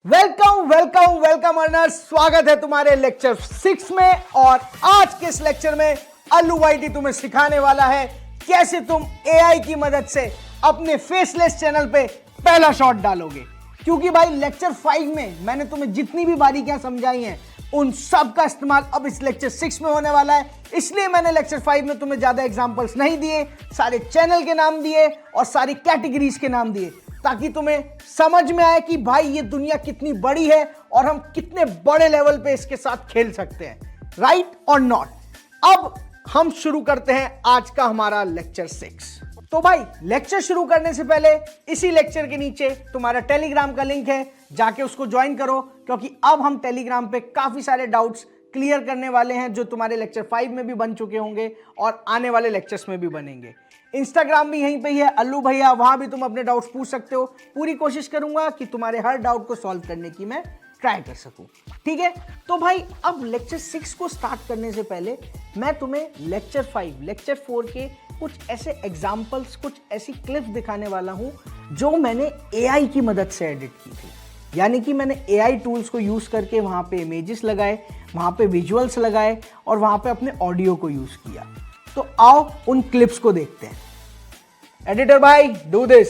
Welcome welcome welcome earner, स्वागत है तुम्हारे लेक्चर 6 में। और आज के इस लेक्चर में अल्लू वाईटी तुम्हें सिखाने वाला है कैसे तुम एआई की मदद से अपने फेसलेस चैनल पे पहला शॉट डालोगे। क्योंकि भाई लेक्चर 5 में मैंने तुम्हें जितनी भी बारीकियां समझाई हैं उन सब का इस्तेमाल अब इस लेक्चर 6 में होने वाला है। इसलिए मैंने लेक्चर 5 में तुम्हें ज्यादा एग्जांपल्स नहीं दिए, सारे चैनल के नाम दिए और सारी कैटेगरीज के नाम दिए, ताकि तुम्हें समझ में आए कि भाई ये दुनिया कितनी बड़ी है और हम कितने बड़े लेवल पे इसके साथ खेल सकते हैं। राइट और नॉट। अब हम शुरू करते हैं आज का हमारा लेक्चर 6। तो भाई लेक्चर शुरू करने से पहले इसी लेक्चर के नीचे तुम्हारा टेलीग्राम का लिंक है, जाके उसको ज्वाइन करो, क्योंकि अब हम टेलीग्राम पे काफी सारे डाउट्स क्लियर करने वाले हैं जो तुम्हारे लेक्चर 5 में भी बन चुके होंगे और आने वाले लेक्चर्स में भी बनेंगे। इंस्टाग्राम भी यहीं पे ही है, अल्लू भैया, वहां भी तुम अपने डाउट्स पूछ सकते हो। पूरी कोशिश करूंगा कि तुम्हारे हर डाउट को सॉल्व करने की मैं ट्राई कर सकूं। ठीक है, तो भाई अब लेक्चर 6 को स्टार्ट करने से पहले मैं तुम्हें लेक्चर 5, लेक्चर 4 के कुछ ऐसे एग्जाम्पल्स, कुछ ऐसी क्लिप्स दिखाने वाला हूं जो मैंने एआई की मदद से एडिट की थी। यानी कि मैंने एआई टूल्स को यूज करके वहां पे इमेजेस लगाए, वहां पे विजुअल्स लगाए और वहां पे अपने ऑडियो को यूज किया। तो आओ उन क्लिप्स को देखते हैं। एडिटर भाई डू दिस।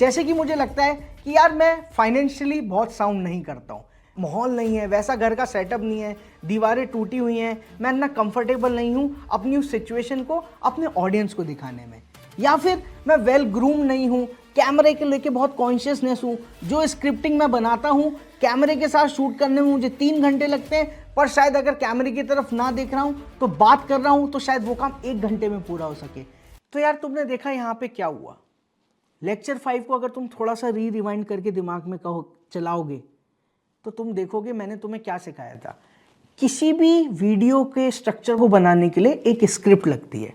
जैसे कि मुझे लगता है कि यार मैं फाइनेंशियली बहुत साउंड नहीं करता हूँ, माहौल नहीं है, वैसा घर का सेटअप नहीं है, दीवारें टूटी हुई हैं, मैं इतना कंफर्टेबल नहीं हूँ अपनी उस सिचुएशन को अपने ऑडियंस को दिखाने में, या फिर मैं वेल ग्रूम नहीं हूँ, कैमरे के लेके बहुत कॉन्शियसनेस हूँ। जो स्क्रिप्टिंग मैं बनाता हूँ कैमरे के साथ शूट करने में मुझे 3 घंटे लगते हैं, पर शायद अगर कैमरे की तरफ ना देख रहा हूँ तो बात कर रहा हूँ तो शायद वो काम 1 घंटे में पूरा हो सके। तो यार तुमने देखा यहाँ पे क्या हुआ। लेक्चर 5 को अगर तुम थोड़ा सा रिवाइंड करके दिमाग में चलाओगे तो तुम देखोगे मैंने तुम्हें क्या सिखाया था। किसी भी वीडियो के स्ट्रक्चर को बनाने के लिए एक स्क्रिप्ट लगती है,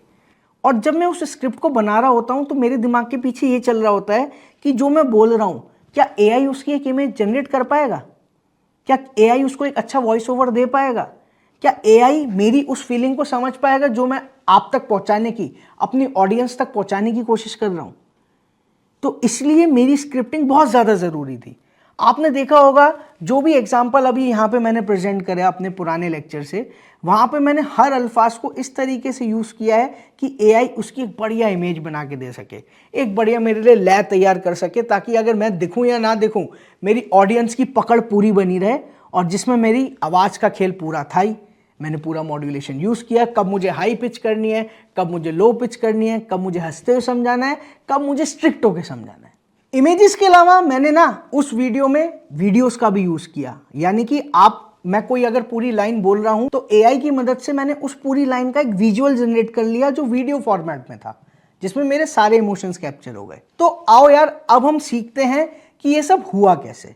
और जब मैं उस स्क्रिप्ट को बना रहा होता हूँ तो मेरे दिमाग के पीछे ये चल रहा होता है कि जो मैं बोल रहा हूँ क्या एआई उसकी एक इमेज जनरेट कर पाएगा, क्या एआई उसको एक अच्छा वॉइस ओवर दे पाएगा, क्या एआई मेरी उस फीलिंग को समझ पाएगा जो मैं आप तक पहुंचाने की, अपनी ऑडियंस तक पहुंचाने की कोशिश कर रहा हूं। तो इसलिए मेरी स्क्रिप्टिंग बहुत ज़्यादा ज़रूरी थी। आपने देखा होगा जो भी एग्जाम्पल अभी यहाँ पे मैंने प्रेजेंट करा अपने पुराने लेक्चर से, वहाँ पे मैंने हर अल्फाज को इस तरीके से यूज़ किया है कि एआई उसकी एक बढ़िया इमेज बना के दे सके, एक बढ़िया मेरे लिए लय तैयार कर सके, ताकि अगर मैं दिखूँ या ना दिखूँ मेरी ऑडियंस की पकड़ पूरी बनी रहे, और जिसमें मेरी आवाज़ का खेल पूरा था ही। मैंने पूरा मॉड्यूलेशन यूज़ किया, कब मुझे हाई पिच करनी है, कब मुझे लो पिच करनी है, कब मुझे हंसते हुए समझाना है, कब मुझे स्ट्रिक्ट होकर समझाना है। इमेजेस के अलावा मैंने ना उस वीडियो में वीडियोस का भी यूज़ किया। यानी कि मैं कोई अगर पूरी लाइन बोल रहा हूं तो एआई की मदद से मैंने उस पूरी लाइन का एक विजुअल जनरेट कर लिया जो वीडियो फॉर्मेट में था, जिसमें मेरे सारे इमोशंस कैप्चर हो गए। तो आओ यार अब हम सीखते हैं कि ये सब हुआ कैसे।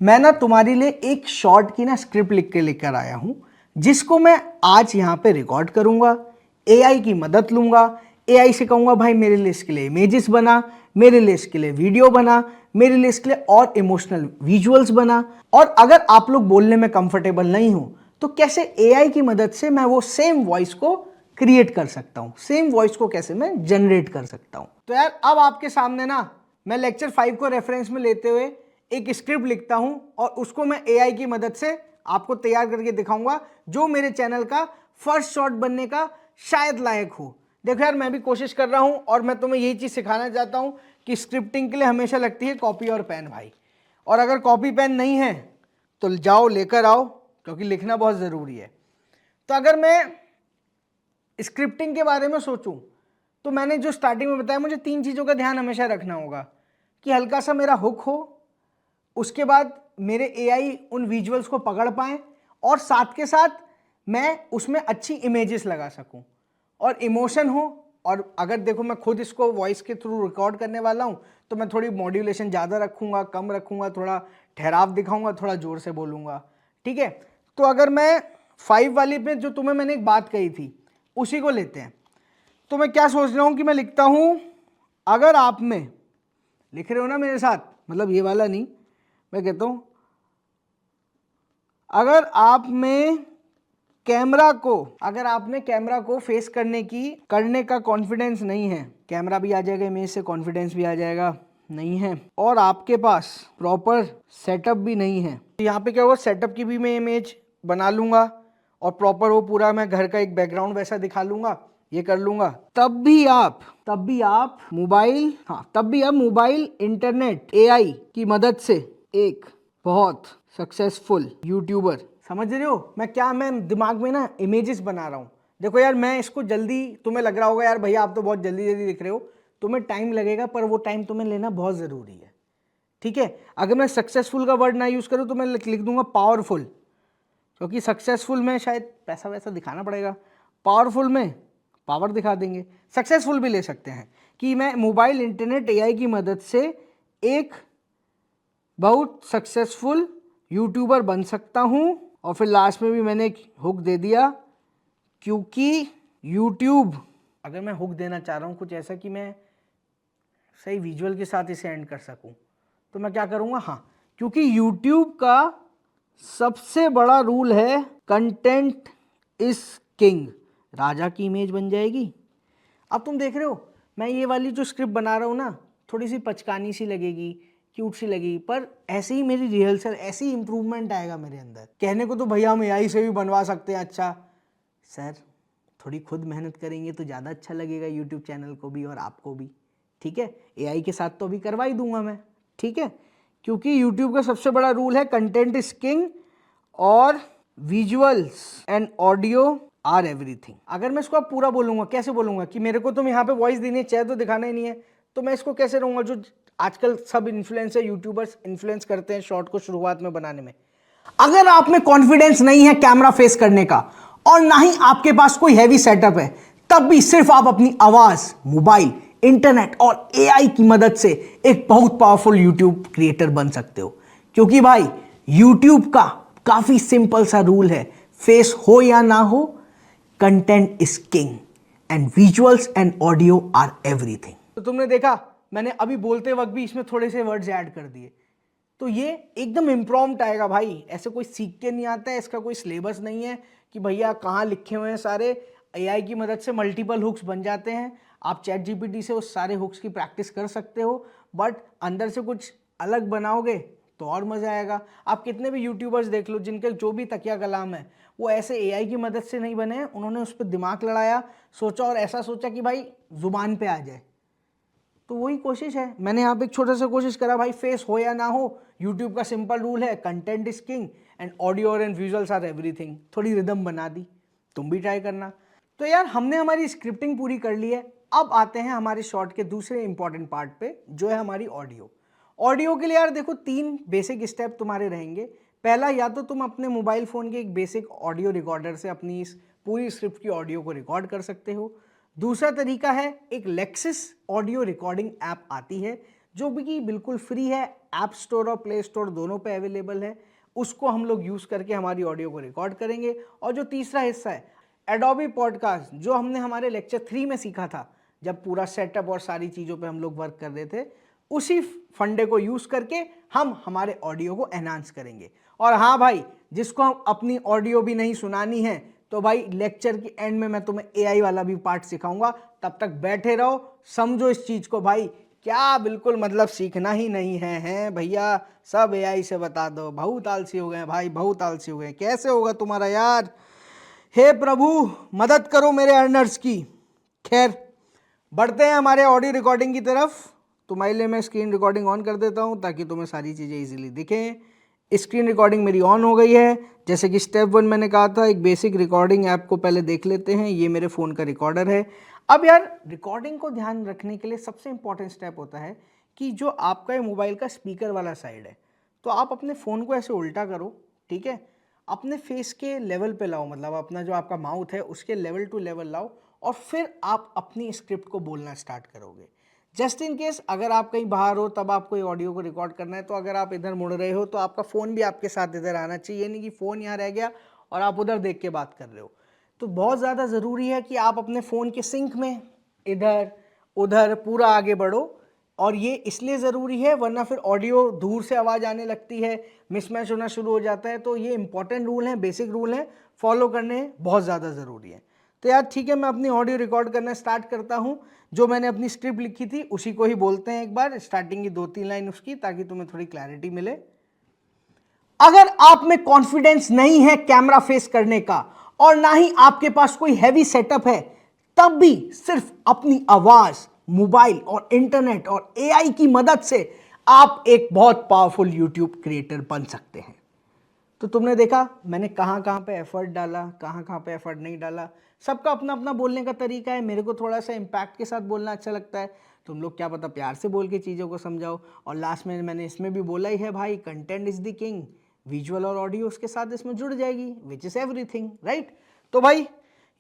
मैं ना तुम्हारे लिए एक शॉर्ट की ना स्क्रिप्ट लिख के लेकर आया हूं, जिसको मैं आज यहाँ पे रिकॉर्ड करूंगा, एआई की मदद लूंगा, एआई से कहूंगा भाई मेरे लिए इसके लिए इमेजेस बना, मेरे लिए इसके लिए वीडियो बना, मेरे लिए इसके लिए और इमोशनल विजुअल्स बना। और अगर आप लोग बोलने में कंफर्टेबल नहीं हो तो कैसे एआई की मदद से मैं वो सेम वॉइस को क्रिएट कर सकता हूं, सेम वॉइस को कैसे मैं जनरेट कर सकता हूं। तो यार अब आपके सामने ना मैं लेक्चर 5 को रेफरेंस में लेते हुए एक स्क्रिप्ट लिखता हूं और उसको मैं एआई की मदद से आपको तैयार करके दिखाऊंगा, जो मेरे चैनल का फर्स्ट शॉट बनने का शायद लायक हो। देखो यार मैं भी कोशिश कर रहा हूं और मैं तुम्हें यही चीज़ सिखाना चाहता हूं कि स्क्रिप्टिंग के लिए हमेशा लगती है कॉपी और पेन भाई। और अगर कॉपी पेन नहीं है तो जाओ लेकर आओ, क्योंकि लिखना बहुत ज़रूरी है। तो अगर मैं स्क्रिप्टिंग के बारे में सोचूं तो मैंने जो स्टार्टिंग में बताया, मुझे 3 चीज़ों का ध्यान हमेशा रखना होगा कि हल्का सा मेरा हुक हो, उसके बाद मेरे एआई उन विजुअल्स को पकड़ पाएँ, और साथ के साथ मैं उसमें अच्छी इमेजेस लगा सकूं, और इमोशन हो। और अगर देखो मैं खुद इसको वॉइस के थ्रू रिकॉर्ड करने वाला हूं तो मैं थोड़ी मॉड्यूलेशन ज़्यादा रखूंगा, कम रखूंगा, थोड़ा ठहराव दिखाऊंगा, थोड़ा ज़ोर से बोलूँगा। ठीक है, तो अगर मैं 5 वाली पे जो तुम्हें मैंने एक बात कही थी उसी को लेते हैं। तो मैं क्या सोच रहा हूँ कि मैं लिखता हूँ, अगर आप में, लिख रहे हो ना मेरे साथ, मतलब ये वाला नहीं, मैं कहता हूँ अगर आपने कैमरा को फेस करने का कॉन्फिडेंस नहीं है, कैमरा भी आ जाएगा इमेज से, कॉन्फिडेंस भी आ जाएगा, नहीं है और आपके पास प्रॉपर सेटअप भी नहीं है, तो यहाँ पे क्या होगा, सेटअप की भी मैं इमेज बना लूंगा और प्रॉपर वो पूरा मैं घर का एक बैकग्राउंड वैसा दिखा लूंगा, ये कर लूंगा, तब भी आप मोबाइल इंटरनेट एआई की मदद से एक बहुत सक्सेसफुल यूट्यूबर, समझ रहे हो मैं दिमाग में ना इमेजेस बना रहा हूँ। देखो यार, मैं इसको जल्दी, तुम्हें लग रहा होगा यार भैया आप तो बहुत जल्दी जल्दी दिख रहे हो, तुम्हें टाइम लगेगा, पर वो टाइम तुम्हें लेना बहुत ज़रूरी है, ठीक है। अगर मैं सक्सेसफुल का वर्ड ना यूज़ करूँ तो मैं लिख दूंगा पावरफुल, क्योंकि सक्सेसफुल में शायद पैसा वैसा दिखाना पड़ेगा, पावरफुल में पावर दिखा देंगे। सक्सेसफुल भी ले सकते हैं कि मैं मोबाइल इंटरनेट एआई की मदद से एक बहुत सक्सेसफुल यूट्यूबर बन सकता हूँ। और फिर लास्ट में भी मैंने एक हुक दे दिया, क्योंकि यूट्यूब, अगर मैं हुक देना चाह रहा हूँ कुछ ऐसा कि मैं सही विजुअल के साथ इसे एंड कर सकूं, तो मैं क्या करूंगा, हाँ, क्योंकि यूट्यूब का सबसे बड़ा रूल है कंटेंट इज किंग। राजा की इमेज बन जाएगी। अब तुम देख रहे हो मैं ये वाली जो स्क्रिप्ट बना रहा हूँ ना, थोड़ी सी पचकानी सी लगेगी, क्यूट सी लगेगी, पर ऐसे ही मेरी रिहर्सल, ऐसे ही इंप्रूवमेंट आएगा मेरे अंदर। कहने को तो भैया हम एआई से भी बनवा सकते हैं, अच्छा सर थोड़ी खुद मेहनत करेंगे तो ज़्यादा अच्छा लगेगा यूट्यूब चैनल को भी और आपको भी, ठीक है। एआई के साथ तो अभी करवा ही दूंगा मैं, ठीक है, क्योंकि यूट्यूब का सबसे बड़ा रूल है कंटेंट इज किंग और visuals and audio are everything. अगर मैं इसको अब पूरा बोलूंगा, कैसे बोलूंगा कि मेरे को तुम यहाँ पे वॉइस देनी है, चेहरा तो दिखाना ही नहीं है, तो मैं इसको कैसे रहूंगा, जो आजकल सब इन्फ्लुएंसर यूट्यूबर्स इन्फ्लुएंस करते हैं शॉर्ट को शुरुआत में बनाने में। अगर आप में कॉन्फिडेंस नहीं है कैमरा फेस करने का और ना ही आपके पास कोई हैवी सेटअप है, तब भी सिर्फ आप अपनी आवाज, मोबाइल, इंटरनेट और एआई की मदद से एक बहुत पावरफुल यूट्यूब क्रिएटर बन सकते हो। क्योंकि भाई यूट्यूब का काफी सिंपल सा रूल है, फेस हो या ना हो, content is king and visuals and audio are everything. तो तुमने देखा मैंने अभी बोलते वक्त भी इसमें थोड़े से वर्ड्स ऐड कर दिए, तो ये एकदम इम्प्रॉम्प्ट आएगा भाई, ऐसे कोई सीख के नहीं आता है, इसका कोई सिलेबस नहीं है कि भैया कहाँ लिखे हुए हैं सारे। एआई की मदद से मल्टीपल हुक्स बन जाते हैं, आप चैट जीपीटी से उस सारे हुक्स की प्रैक्टिस कर सकते हो, बट अंदर से कुछ अलग बनाओगे तो और मज़ा आएगा। आप कितने भी यूट्यूबर्स देख लो जिनके जो भी तकिया कलाम है वो ऐसे एआई की मदद से नहीं बने हैं, उन्होंने उस पर दिमाग लड़ाया, सोचा और ऐसा सोचा कि भाई जुबान पे आ जाए। तो वही कोशिश है, मैंने यहाँ पे एक छोटा सा कोशिश करा भाई, फेस हो या ना हो, यूट्यूब का सिंपल रूल है content is king and audio and visuals are everything, थोड़ी रिदम बना दी, तुम भी ट्राई करना। तो यार हमने हमारी स्क्रिप्टिंग पूरी कर ली है, अब आते हैं हमारे शॉर्ट के दूसरे इंपॉर्टेंट पार्ट पे, जो है हमारी ऑडियो। ऑडियो के लिए यार देखो 3 बेसिक स्टेप तुम्हारे रहेंगे। पहला, या तो तुम अपने मोबाइल फ़ोन के एक बेसिक ऑडियो रिकॉर्डर से अपनी इस पूरी स्क्रिप्ट की ऑडियो को रिकॉर्ड कर सकते हो। दूसरा तरीका है, एक लेक्सिस ऑडियो रिकॉर्डिंग ऐप आती है जो भी बिल्कुल फ्री है, ऐप स्टोर और प्ले स्टोर दोनों पे अवेलेबल है, उसको हम लोग यूज़ करके हमारी ऑडियो को रिकॉर्ड करेंगे। और जो तीसरा हिस्सा है एडोबी पॉडकास्ट, जो हमने हमारे लेक्चर 3 में सीखा था, जब पूरा सेटअप और सारी चीज़ों पे हम लोग वर्क कर रहे थे, उसी फंडे को यूज़ करके हम हमारे ऑडियो को एनहांस करेंगे। और हाँ भाई, जिसको अपनी ऑडियो भी नहीं सुनानी है, तो भाई लेक्चर की एंड में मैं तुम्हें एआई वाला भी पार्ट सिखाऊंगा, तब तक बैठे रहो, समझो इस चीज़ को भाई, क्या बिल्कुल मतलब सीखना ही नहीं है, हैं भैया, सब एआई से बता दो, बहुत आलसी हो गए हैं भाई, बहुत आलसी हो गए, कैसे होगा तुम्हारा यार, हे प्रभु मदद करो मेरे अर्नर्स की। खैर बढ़ते हैं हमारे ऑडियो रिकॉर्डिंग की तरफ। तुम्हारे लिए मैं स्क्रीन रिकॉर्डिंग ऑन कर देता हूं ताकि तुम्हें सारी चीज़ें इजीली दिखें। स्क्रीन रिकॉर्डिंग मेरी ऑन हो गई है। जैसे कि स्टेप 1 मैंने कहा था, एक बेसिक रिकॉर्डिंग ऐप को पहले देख लेते हैं। ये मेरे फ़ोन का रिकॉर्डर है। अब यार रिकॉर्डिंग को ध्यान रखने के लिए सबसे इंपॉर्टेंट स्टेप होता है कि जो आपका ये मोबाइल का स्पीकर वाला साइड है, तो आप अपने फ़ोन को ऐसे उल्टा करो, ठीक है, अपने फेस के लेवल पे लाओ, मतलब अपना जो आपका माउथ है उसके लेवल टू लेवल लाओ, और फिर आप अपनी स्क्रिप्ट को बोलना स्टार्ट करोगे। जस्ट इन केस अगर आप कहीं बाहर हो तब आपको ऑडियो को रिकॉर्ड करना है, तो अगर आप इधर मुड़ रहे हो तो आपका फ़ोन भी आपके साथ इधर आना चाहिए, नहीं कि फ़ोन यहाँ रह गया और आप उधर देख के बात कर रहे हो। तो बहुत ज़्यादा ज़रूरी है कि आप अपने फ़ोन के सिंक में इधर उधर पूरा आगे बढ़ो, और ये इसलिए ज़रूरी है वरना फिर ऑडियो दूर से आवाज़ आने लगती है, मिसमैच होना शुरू हो जाता है। तो ये इंपॉर्टेंट रूल हैं, बेसिक रूल हैं, फॉलो करने बहुत ज़्यादा ज़रूरी है। तो यार ठीक है, मैं अपनी ऑडियो रिकॉर्ड करना स्टार्ट करता हूँ। जो मैंने अपनी स्क्रिप्ट लिखी थी उसी को ही बोलते हैं एक बार, स्टार्टिंग की 2-3 लाइन उसकी, ताकि तुम्हें थोड़ी क्लैरिटी मिले। अगर आप में कॉन्फिडेंस नहीं है कैमरा फेस करने का और ना ही आपके पास कोई हैवी सेटअप है, तब भी सिर्फ अपनी आवाज, मोबाइल और इंटरनेट और एआई की मदद से आप एक बहुत पावरफुल यूट्यूब क्रिएटर बन सकते हैं। तो तुमने देखा मैंने कहां कहां पे एफर्ट डाला, कहां कहां पे एफर्ट नहीं डाला। सबका अपना अपना बोलने का तरीका है। मेरे को थोड़ा सा इम्पैक्ट के साथ बोलना अच्छा लगता है, तुम लोग क्या पता प्यार से बोल के चीज़ों को समझाओ। और लास्ट में मैंने इसमें भी बोला ही है भाई, content is the king, visual और ऑडियो उसके साथ इसमें जुड़ जाएगी, विच इज़ एवरीथिंग, राइट। तो भाई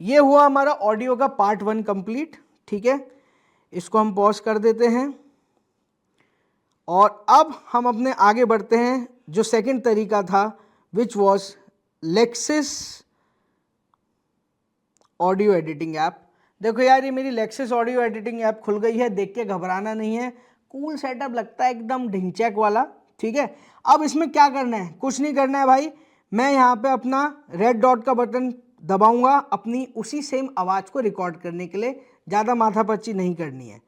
ये हुआ हमारा ऑडियो का पार्ट 1 कंप्लीट। ठीक है, इसको हम पॉज कर देते हैं और अब हम अपने आगे बढ़ते हैं। जो सेकंड तरीका था which was Lexus audio editing app. देखो यार, ये मेरी लेक्सिस ऑडियो एडिटिंग ऐप खुल गई है, देख के घबराना नहीं है। कूल सेटअप लगता है एकदम ढिंचैक वाला। ठीक है, अब इसमें क्या करना है, कुछ नहीं करना है भाई। मैं यहाँ पे अपना रेड डॉट का बटन दबाऊंगा अपनी उसी सेम आवाज़ को रिकॉर्ड करने के लिए, ज़्यादा माथापच्ची नहीं करनी है।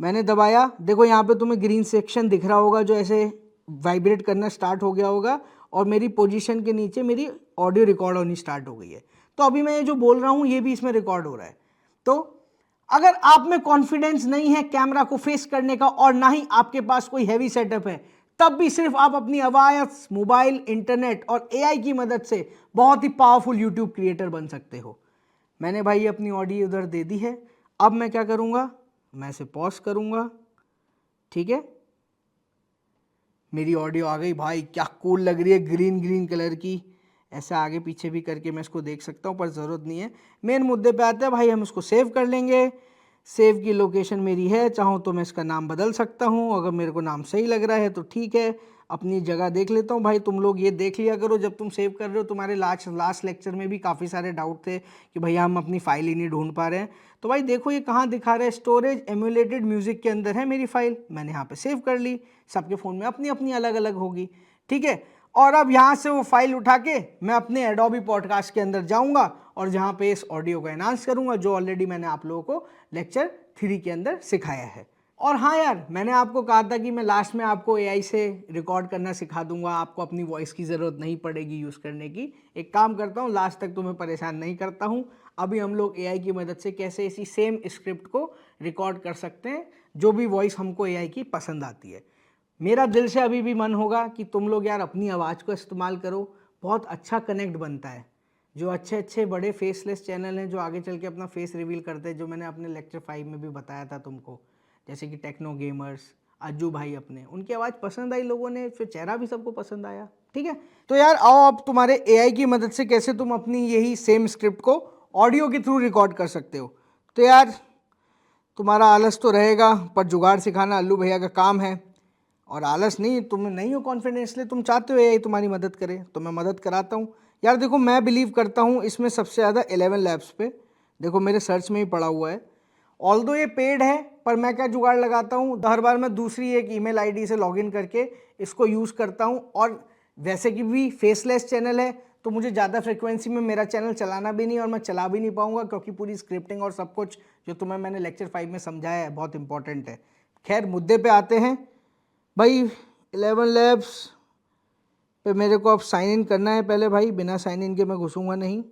मैंने दबाया, देखो यहाँ पे तुम्हें ग्रीन सेक्शन दिख रहा होगा जो ऐसे वाइब्रेट करना स्टार्ट हो गया होगा और मेरी पोजीशन के नीचे मेरी ऑडियो रिकॉर्ड होनी स्टार्ट हो गई है। तो अभी मैं ये जो बोल रहा हूँ ये भी इसमें रिकॉर्ड हो रहा है। तो अगर आप में कॉन्फिडेंस नहीं है कैमरा को फेस करने का और ना ही आपके पास कोई हैवी सेटअप है, तब भी सिर्फ आप अपनी आवाज़, मोबाइल, इंटरनेट और एआई की मदद से बहुत ही पावरफुल यूट्यूब क्रिएटर बन सकते हो। मैंने भाई अपनी ऑडियो उधर दे दी है। अब मैं क्या करूँगा, मैं इसे पॉज करूँगा। ठीक है, मेरी ऑडियो आ गई भाई, क्या कूल लग रही है, ग्रीन ग्रीन कलर की। ऐसा आगे पीछे भी करके मैं इसको देख सकता हूँ, पर ज़रूरत नहीं है। मेन मुद्दे पे आते हैं भाई, हम इसको सेव कर लेंगे। सेव की लोकेशन मेरी है, चाहूँ तो मैं इसका नाम बदल सकता हूँ, अगर मेरे को नाम सही लग रहा है तो ठीक है। अपनी जगह देख लेता हूँ भाई, तुम लोग ये देख लिया करो जब तुम सेव कर रहे हो। तुम्हारे लास्ट लेक्चर में भी काफ़ी सारे डाउट थे कि भैया हम अपनी फ़ाइल ही नहीं ढूंढ पा रहे हैं। तो भाई देखो ये कहाँ दिखा रहा है, स्टोरेज एम्यूलेटेड म्यूज़िक के अंदर है मेरी फ़ाइल। मैंने यहाँ पे सेव कर ली, सबके फ़ोन में अपनी अपनी अलग अलग होगी। ठीक है, और अब यहाँ से वो फाइल उठा के मैं अपने एडोबी पॉडकास्ट के अंदर जाऊँगा और जहाँ पे इस ऑडियो को एनहांस करूँगा, जो ऑलरेडी मैंने आप लोगों को लेक्चर 3 के अंदर सिखाया है। और हाँ यार, मैंने आपको कहा था कि मैं लास्ट में आपको एआई से रिकॉर्ड करना सिखा दूंगा, आपको अपनी वॉइस की ज़रूरत नहीं पड़ेगी यूज़ करने की। एक काम करता हूँ, लास्ट तक तुम्हें परेशान नहीं करता हूँ। अभी हम लोग एआई की मदद से कैसे इसी सेम स्क्रिप्ट को रिकॉर्ड कर सकते हैं, जो भी वॉइस हमको एआई की पसंद आती है। मेरा दिल से अभी भी मन होगा कि तुम लोग यार अपनी आवाज़ को इस्तेमाल करो, बहुत अच्छा कनेक्ट बनता है। जो अच्छे अच्छे बड़े फेसलेस चैनल हैं जो आगे चल के अपना फेस रिवील करते हैं, जो मैंने अपने लेक्चर 5 में भी बताया था तुमको, जैसे कि टेक्नो गेमर्स, अज्जू भाई अपने, उनकी आवाज़ पसंद आई लोगों ने, फिर चेहरा भी सबको पसंद आया। ठीक है, तो यार आओ अब तुम्हारे एआई की मदद से कैसे तुम अपनी यही सेम स्क्रिप्ट को ऑडियो के थ्रू रिकॉर्ड कर सकते हो। तो यार तुम्हारा आलस तो रहेगा, पर जुगाड़ सिखाना अल्लू भैया का काम है। और आलस नहीं, तुम नहीं हो कॉन्फिडेंस, इसलिए तुम चाहते हो एआई तुम्हारी मदद करे, तो मैं मदद कराता हूँ। यार देखो, मैं बिलीव करता हूँ इसमें सबसे ज़्यादा 11 लैब्स पे। देखो मेरे सर्च में ही पड़ा हुआ है। ऑल्दो ये पेड है, पर मैं क्या जुगाड़ लगाता हूँ, हर बार मैं दूसरी एक ईमेल आईडी से लॉगिन करके इसको यूज़ करता हूँ। और वैसे कि भी फेसलेस चैनल है, तो मुझे ज़्यादा फ्रिक्वेंसी में मेरा चैनल चलाना भी नहीं, और मैं चला भी नहीं पाऊँगा, क्योंकि पूरी स्क्रिप्टिंग और सब कुछ जो तुम्हें मैंने लेक्चर 5 में समझाया है बहुत इंपॉर्टेंट है। खैर मुद्दे पे आते हैं भाई। 11 लैब्स पे मेरे को अब साइन इन करना है पहले भाई, बिना साइन इन के मैं घुसूँगा नहीं।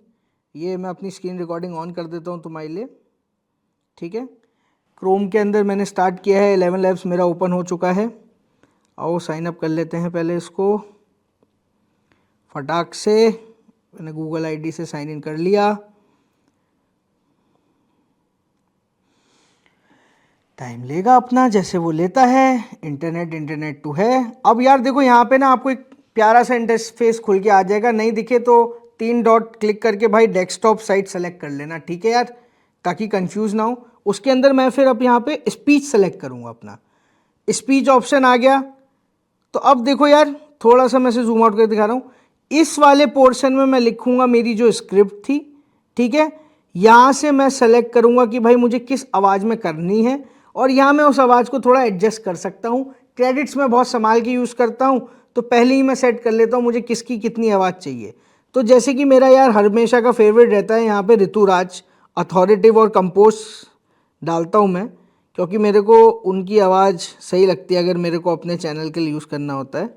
ये मैं अपनी स्क्रीन रिकॉर्डिंग ऑन कर देता हूँ तुम्हारे लिए। ठीक है, क्रोम के अंदर मैंने स्टार्ट किया है, 11 लैब्स मेरा ओपन हो चुका है। आओ साइन अप कर लेते हैं पहले इसको फटाक से। मैंने गूगल आईडी से साइन इन कर लिया। टाइम लेगा अपना, जैसे वो लेता है। इंटरनेट टू है। अब यार देखो यहाँ पे ना आपको एक प्यारा सा इंटरफेस खुल के आ जाएगा, नहीं दिखे तो 3 डॉट क्लिक करके भाई डेस्कटॉप साइट सेलेक्ट कर लेना। ठीक है यार, ताकि कंफ्यूज ना हो। उसके अंदर मैं फिर अब यहाँ पे स्पीच सेलेक्ट करूँगा, अपना स्पीच ऑप्शन आ गया। तो अब देखो यार, थोड़ा सा मैं इसे जूम आउट करके दिखा रहा हूँ। इस वाले पोर्शन में मैं लिखूँगा मेरी जो स्क्रिप्ट थी। ठीक है, यहाँ से मैं सेलेक्ट करूँगा कि भाई मुझे किस आवाज़ में करनी है, और यहाँ मैं उस आवाज़ को थोड़ा एडजस्ट कर सकता हूँ। क्रेडिट्स में बहुत संभाल के यूज़ करता हूँ, तो पहले ही मैं सेट कर लेता हूँ मुझे किसकी कितनी आवाज़ चाहिए। तो जैसे कि मेरा यार हमेशा का फेवरेट रहता है यहाँ पे ऋतुराज अथॉरिटिव और कंपोज डालता हूँ मैं, क्योंकि मेरे को उनकी आवाज़ सही लगती है अगर मेरे को अपने चैनल के लिए यूज़ करना होता है।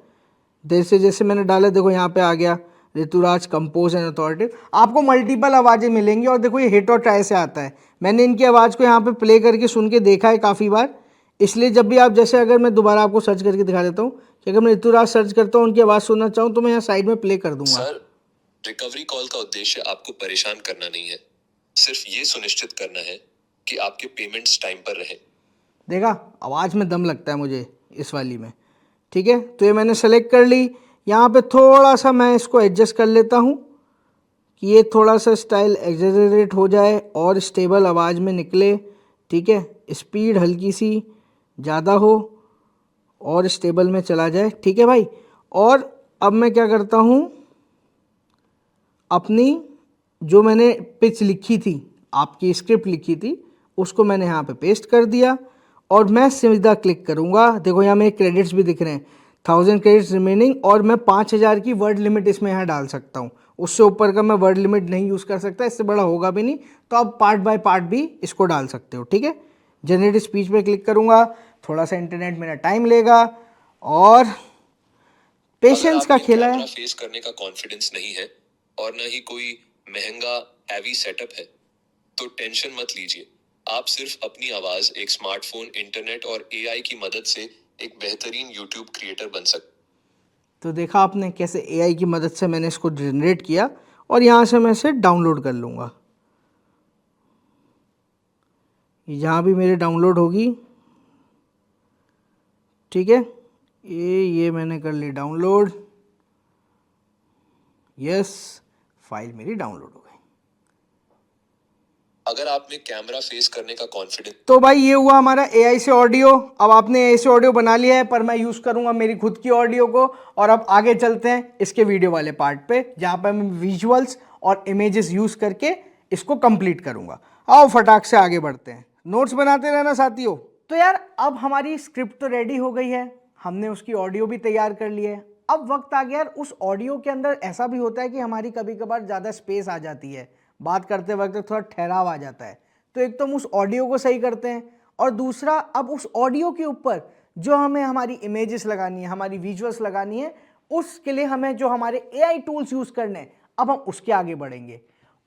जैसे जैसे मैंने डाला, देखो यहाँ पे आ गया ऋतुराज कंपोज एंड अथॉरिटिव। आपको मल्टीपल आवाज़ें मिलेंगी और देखो ये हिट और ट्राई से आता है। मैंने इनकी आवाज़ को यहाँ पे प्ले करके सुन के देखा है काफ़ी बार, इसलिए जब भी आप, जैसे अगर मैं दोबारा आपको सर्च करके दिखा देता हूँ कि अगर मैं ऋतुराज सर्च करता हूँ, उनकी आवाज़ सुनना चाहूँ तो मैं यहाँ साइड में प्ले कर दूंगा। सर, रिकवरी कॉल का उद्देश्य आपको परेशान करना नहीं है, सिर्फ ये सुनिश्चित करना है कि आपके पेमेंट्स टाइम पर रहें। देखा, आवाज़ में दम लगता है मुझे इस वाली में। ठीक है, तो ये मैंने सेलेक्ट कर ली। यहाँ पे थोड़ा सा मैं इसको एडजस्ट कर लेता हूँ कि ये थोड़ा सा स्टाइल एग्जैजरेट हो जाए और स्टेबल आवाज़ में निकले। ठीक है, स्पीड हल्की सी ज़्यादा हो और स्टेबल में चला जाए। ठीक है भाई, और अब मैं क्या करता हूँ, अपनी जो मैंने पिच लिखी थी, आपकी स्क्रिप्ट लिखी थी, उसको मैंने यहाँ पे पेस्ट कर दिया और मैं सीधा क्लिक करूँगा। देखो यहाँ मेरे क्रेडिट्स भी दिख रहे हैं, 1000 क्रेडिट्स रिमेनिंग, और मैं 5000 की वर्ड लिमिट इसमें यहाँ डाल सकता हूँ। उससे ऊपर का मैं वर्ड लिमिट नहीं यूज़ कर सकता, इससे बड़ा होगा भी नहीं, तो आप पार्ट बाय पार्ट भी इसको डाल सकते हो। ठीक है, जनरेट स्पीच पे क्लिक करूँगा, थोड़ा सा इंटरनेट मेरा टाइम लेगा और पेशेंस का खेला है। फेस करने का कॉन्फिडेंस नहीं है और न ही कोई महंगा हैवी सेटअप है तो टेंशन मत लीजिए। आप सिर्फ अपनी आवाज एक स्मार्टफोन, इंटरनेट और एआई की मदद से एक बेहतरीन यूट्यूब क्रिएटर बन सकते। तो देखा आपने कैसे एआई की मदद से मैंने इसको जनरेट किया और यहाँ से मैं इसे डाउनलोड कर लूँगा। यहाँ भी मेरे डाउनलोड होगी। ठीक है, ये मैंने कर ली डाउनलोड। यस, फाइल मेरी डाउनलोड हो गई। अगर आप में कैमरा फेस करने का कॉन्फिडेंस, तो भाई ये हुआ हमारा एआई से ऑडियो। अब आपने एआई से ऑडियो बना लिया है, पर मैं यूज़ करूँगा मेरी खुद की ऑडियो को। और अब आगे चलते हैं इसके वीडियो वाले पार्ट पे, जहाँ पर मैं विजुअल्स और इमेजेस यूज़ करके इसको कंप्लीट करूँगा। आओ फटाक से आगे बढ़ते हैं, नोट्स बनाते रहना साथियों। तो यार अब हमारी स्क्रिप्ट तो रेडी हो गई है, हमने उसकी ऑडियो भी तैयार कर ली है। अब वक्त आ गया यार, उस ऑडियो के अंदर ऐसा भी होता है कि हमारी कभी कभार ज़्यादा स्पेस आ जाती है, बात करते वक्त थोड़ा ठहराव आ जाता है। तो एक तो हम उस ऑडियो को सही करते हैं, और दूसरा अब उस ऑडियो के ऊपर जो हमें हमारी इमेजेस लगानी है, हमारी विजुअल्स लगानी है, उसके लिए हमें जो हमारे एआई टूल्स यूज़ करने हैं, अब हम उसके आगे बढ़ेंगे।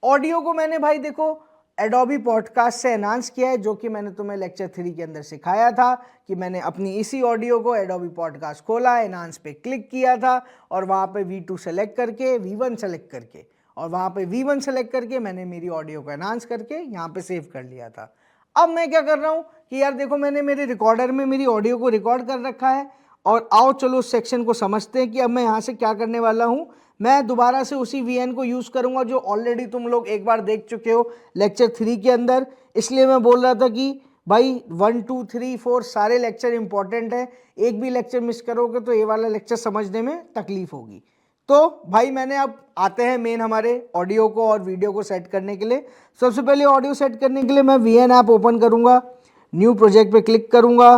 ऑडियो को मैंने भाई देखो एडोबी पॉडकास्ट से एनहांस किया है, जो कि मैंने तुम्हें लेक्चर 3 के अंदर सिखाया था कि मैंने अपनी इसी ऑडियो को एडोबी पॉडकास्ट खोला, एनहांस पे क्लिक किया था और वहाँ पे V2 सेलेक्ट करके, V1 सेलेक्ट करके, और वहाँ पे V1 सेलेक्ट करके मैंने मेरी ऑडियो को एनहांस करके यहाँ पे सेव कर लिया था। अब मैं क्या कर रहा हूँ कि यार देखो मैंने मेरे रिकॉर्डर में मेरी ऑडियो को रिकॉर्ड कर रखा है, और आओ चलो उस सेक्शन को समझते हैं कि अब मैं यहाँ से क्या करने वाला हूँ। मैं दोबारा से उसी VN को यूज़ करूँगा जो ऑलरेडी तुम लोग एक बार देख चुके हो लेक्चर 3 के अंदर। इसलिए मैं बोल रहा था कि भाई 1 2 3 4 सारे लेक्चर इंपॉर्टेंट है, एक भी लेक्चर मिस करोगे तो ये वाला लेक्चर समझने में तकलीफ होगी। तो भाई मैंने अब आते हैं मेन हमारे ऑडियो को और वीडियो को सेट करने के लिए। सबसे पहले ऑडियो सेट करने के लिए मैं VN ऐप ओपन करूँगा, न्यू प्रोजेक्ट पे क्लिक करूँगा,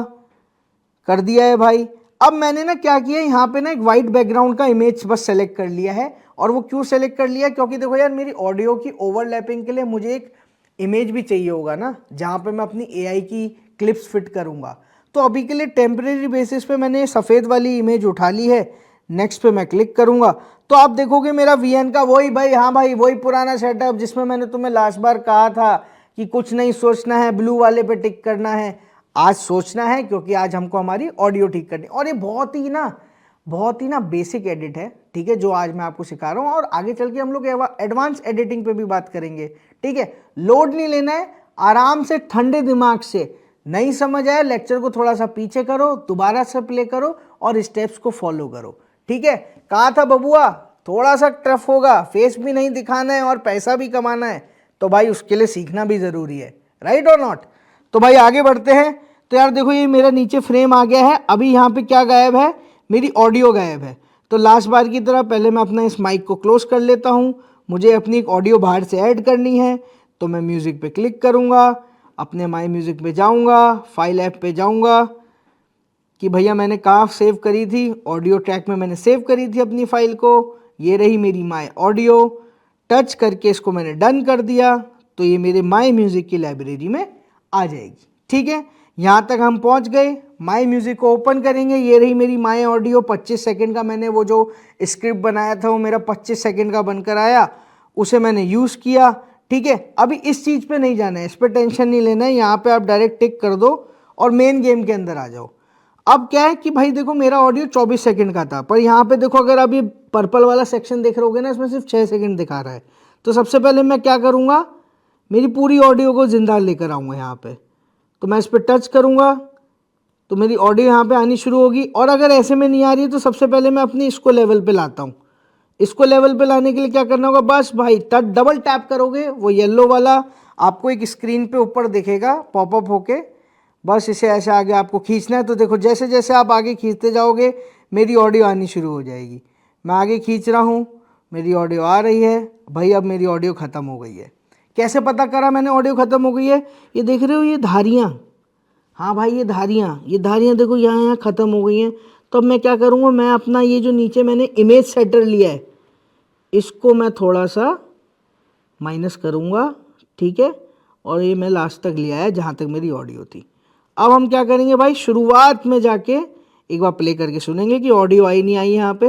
कर दिया है भाई। अब मैंने ना क्या किया, यहाँ पे ना एक वाइट बैकग्राउंड का इमेज बस सेलेक्ट कर लिया है। और वो क्यों सेलेक्ट कर लिया, क्योंकि देखो यार मेरी ऑडियो की ओवरलैपिंग के लिए मुझे एक इमेज भी चाहिए होगा ना, जहाँ पे मैं अपनी एआई की क्लिप्स फिट करूँगा। तो अभी के लिए टेम्परेरी बेसिस पे मैंने सफ़ेद वाली इमेज उठा ली है। नेक्स्ट पे मैं क्लिक करूँगा तो आप देखोगे मेरा VN का वही भाई, हाँ भाई वही पुराना सेटअप जिसमें मैंने तुम्हें लास्ट बार कहा था कि कुछ नहीं सोचना है, ब्लू वाले पे टिक करना है। आज सोचना है, क्योंकि आज हमको हमारी ऑडियो ठीक करनी। और ये बहुत ही ना बेसिक एडिट है, ठीक है, जो आज मैं आपको सिखा रहा हूँ। और आगे चल के हम लोग एडवांस एडिटिंग पे भी बात करेंगे। ठीक है, लोड नहीं लेना है, आराम से ठंडे दिमाग से। नहीं समझ आया लेक्चर को थोड़ा सा पीछे करो, दोबारा से प्ले करो और स्टेप्स को फॉलो करो। ठीक है, कहा था बबुआ थोड़ा सा टफ होगा, फेस भी नहीं दिखाना है और पैसा भी कमाना है, तो भाई उसके लिए सीखना भी ज़रूरी है, राइट और नॉट। तो भाई आगे बढ़ते हैं। तो यार देखो ये मेरा नीचे फ्रेम आ गया है। अभी यहाँ पे क्या गायब है, मेरी ऑडियो गायब है। तो लास्ट बार की तरह पहले मैं अपना इस माइक को क्लोज कर लेता हूँ। मुझे अपनी एक ऑडियो बाहर से ऐड करनी है, तो मैं म्यूज़िक पे क्लिक करूँगा, अपने माई म्यूज़िक पे जाऊँगा, फाइल ऐप पे जाऊँगा कि भैया मैंने कहाँ सेव करी थी, ऑडियो ट्रैक में मैंने सेव करी थी अपनी फ़ाइल को। ये रही मेरी माय ऑडियो। टच करके इसको मैंने डन कर दिया तो ये मेरे माय म्यूजिक की लाइब्रेरी में आ जाएगी। ठीक है, यहाँ तक हम पहुँच गए। माय म्यूजिक को ओपन करेंगे, ये रही मेरी माय ऑडियो। 25 सेकंड का मैंने वो जो स्क्रिप्ट बनाया था वो मेरा 25 सेकंड का बनकर आया, उसे मैंने यूज़ किया। ठीक है, अभी इस चीज़ पे नहीं जाना है, इस पर टेंशन नहीं लेना है। यहाँ पे आप डायरेक्ट टिक कर दो और मेन गेम के अंदर आ जाओ। अब क्या है कि भाई देखो मेरा ऑडियो 24 सेकंड का था, पर यहाँ पे देखो अगर आप ये पर्पल वाला सेक्शन देख रहे होगे ना, इसमें सिर्फ 6 सेकंड दिखा रहा है। तो सबसे पहले मैं क्या करूँगा, मेरी पूरी ऑडियो को जिंदा लेकर आऊँगा यहाँ पे। तो मैं इस पर टच करूँगा तो मेरी ऑडियो यहाँ पे आनी शुरू होगी। और अगर ऐसे में नहीं आ रही है तो सबसे पहले मैं अपनी इसको लेवल पे लाता हूँ। इसको लेवल पे लाने के लिए क्या करना होगा, बस भाई टच डबल टैप करोगे, वो येलो वाला आपको एक स्क्रीन पे ऊपर दिखेगा पॉपअप होके, बस इसे ऐसे आगे आपको खींचना है। तो देखो जैसे जैसे आप आगे खींचते जाओगे मेरी ऑडियो आनी शुरू हो जाएगी। मैं आगे खींच रहा हूँ, मेरी ऑडियो आ रही है। भाई अब मेरी ऑडियो ख़त्म हो गई है। कैसे पता करा मैंने ऑडियो ख़त्म हो गई है, ये देख रहे हो ये धारियाँ, हाँ भाई ये धारियाँ देखो यहाँ ख़त्म हो गई हैं। तो अब मैं क्या करूँगा, मैं अपना ये जो नीचे मैंने इमेज सेटर लिया है इसको मैं थोड़ा सा माइनस करूँगा। ठीक है, और ये मैं लास्ट तक लिया है जहाँ तक मेरी ऑडियो थी। अब हम क्या करेंगे भाई, शुरुआत में जाके एक बार प्ले करके सुनेंगे कि ऑडियो आई नहीं आई यहाँ पे।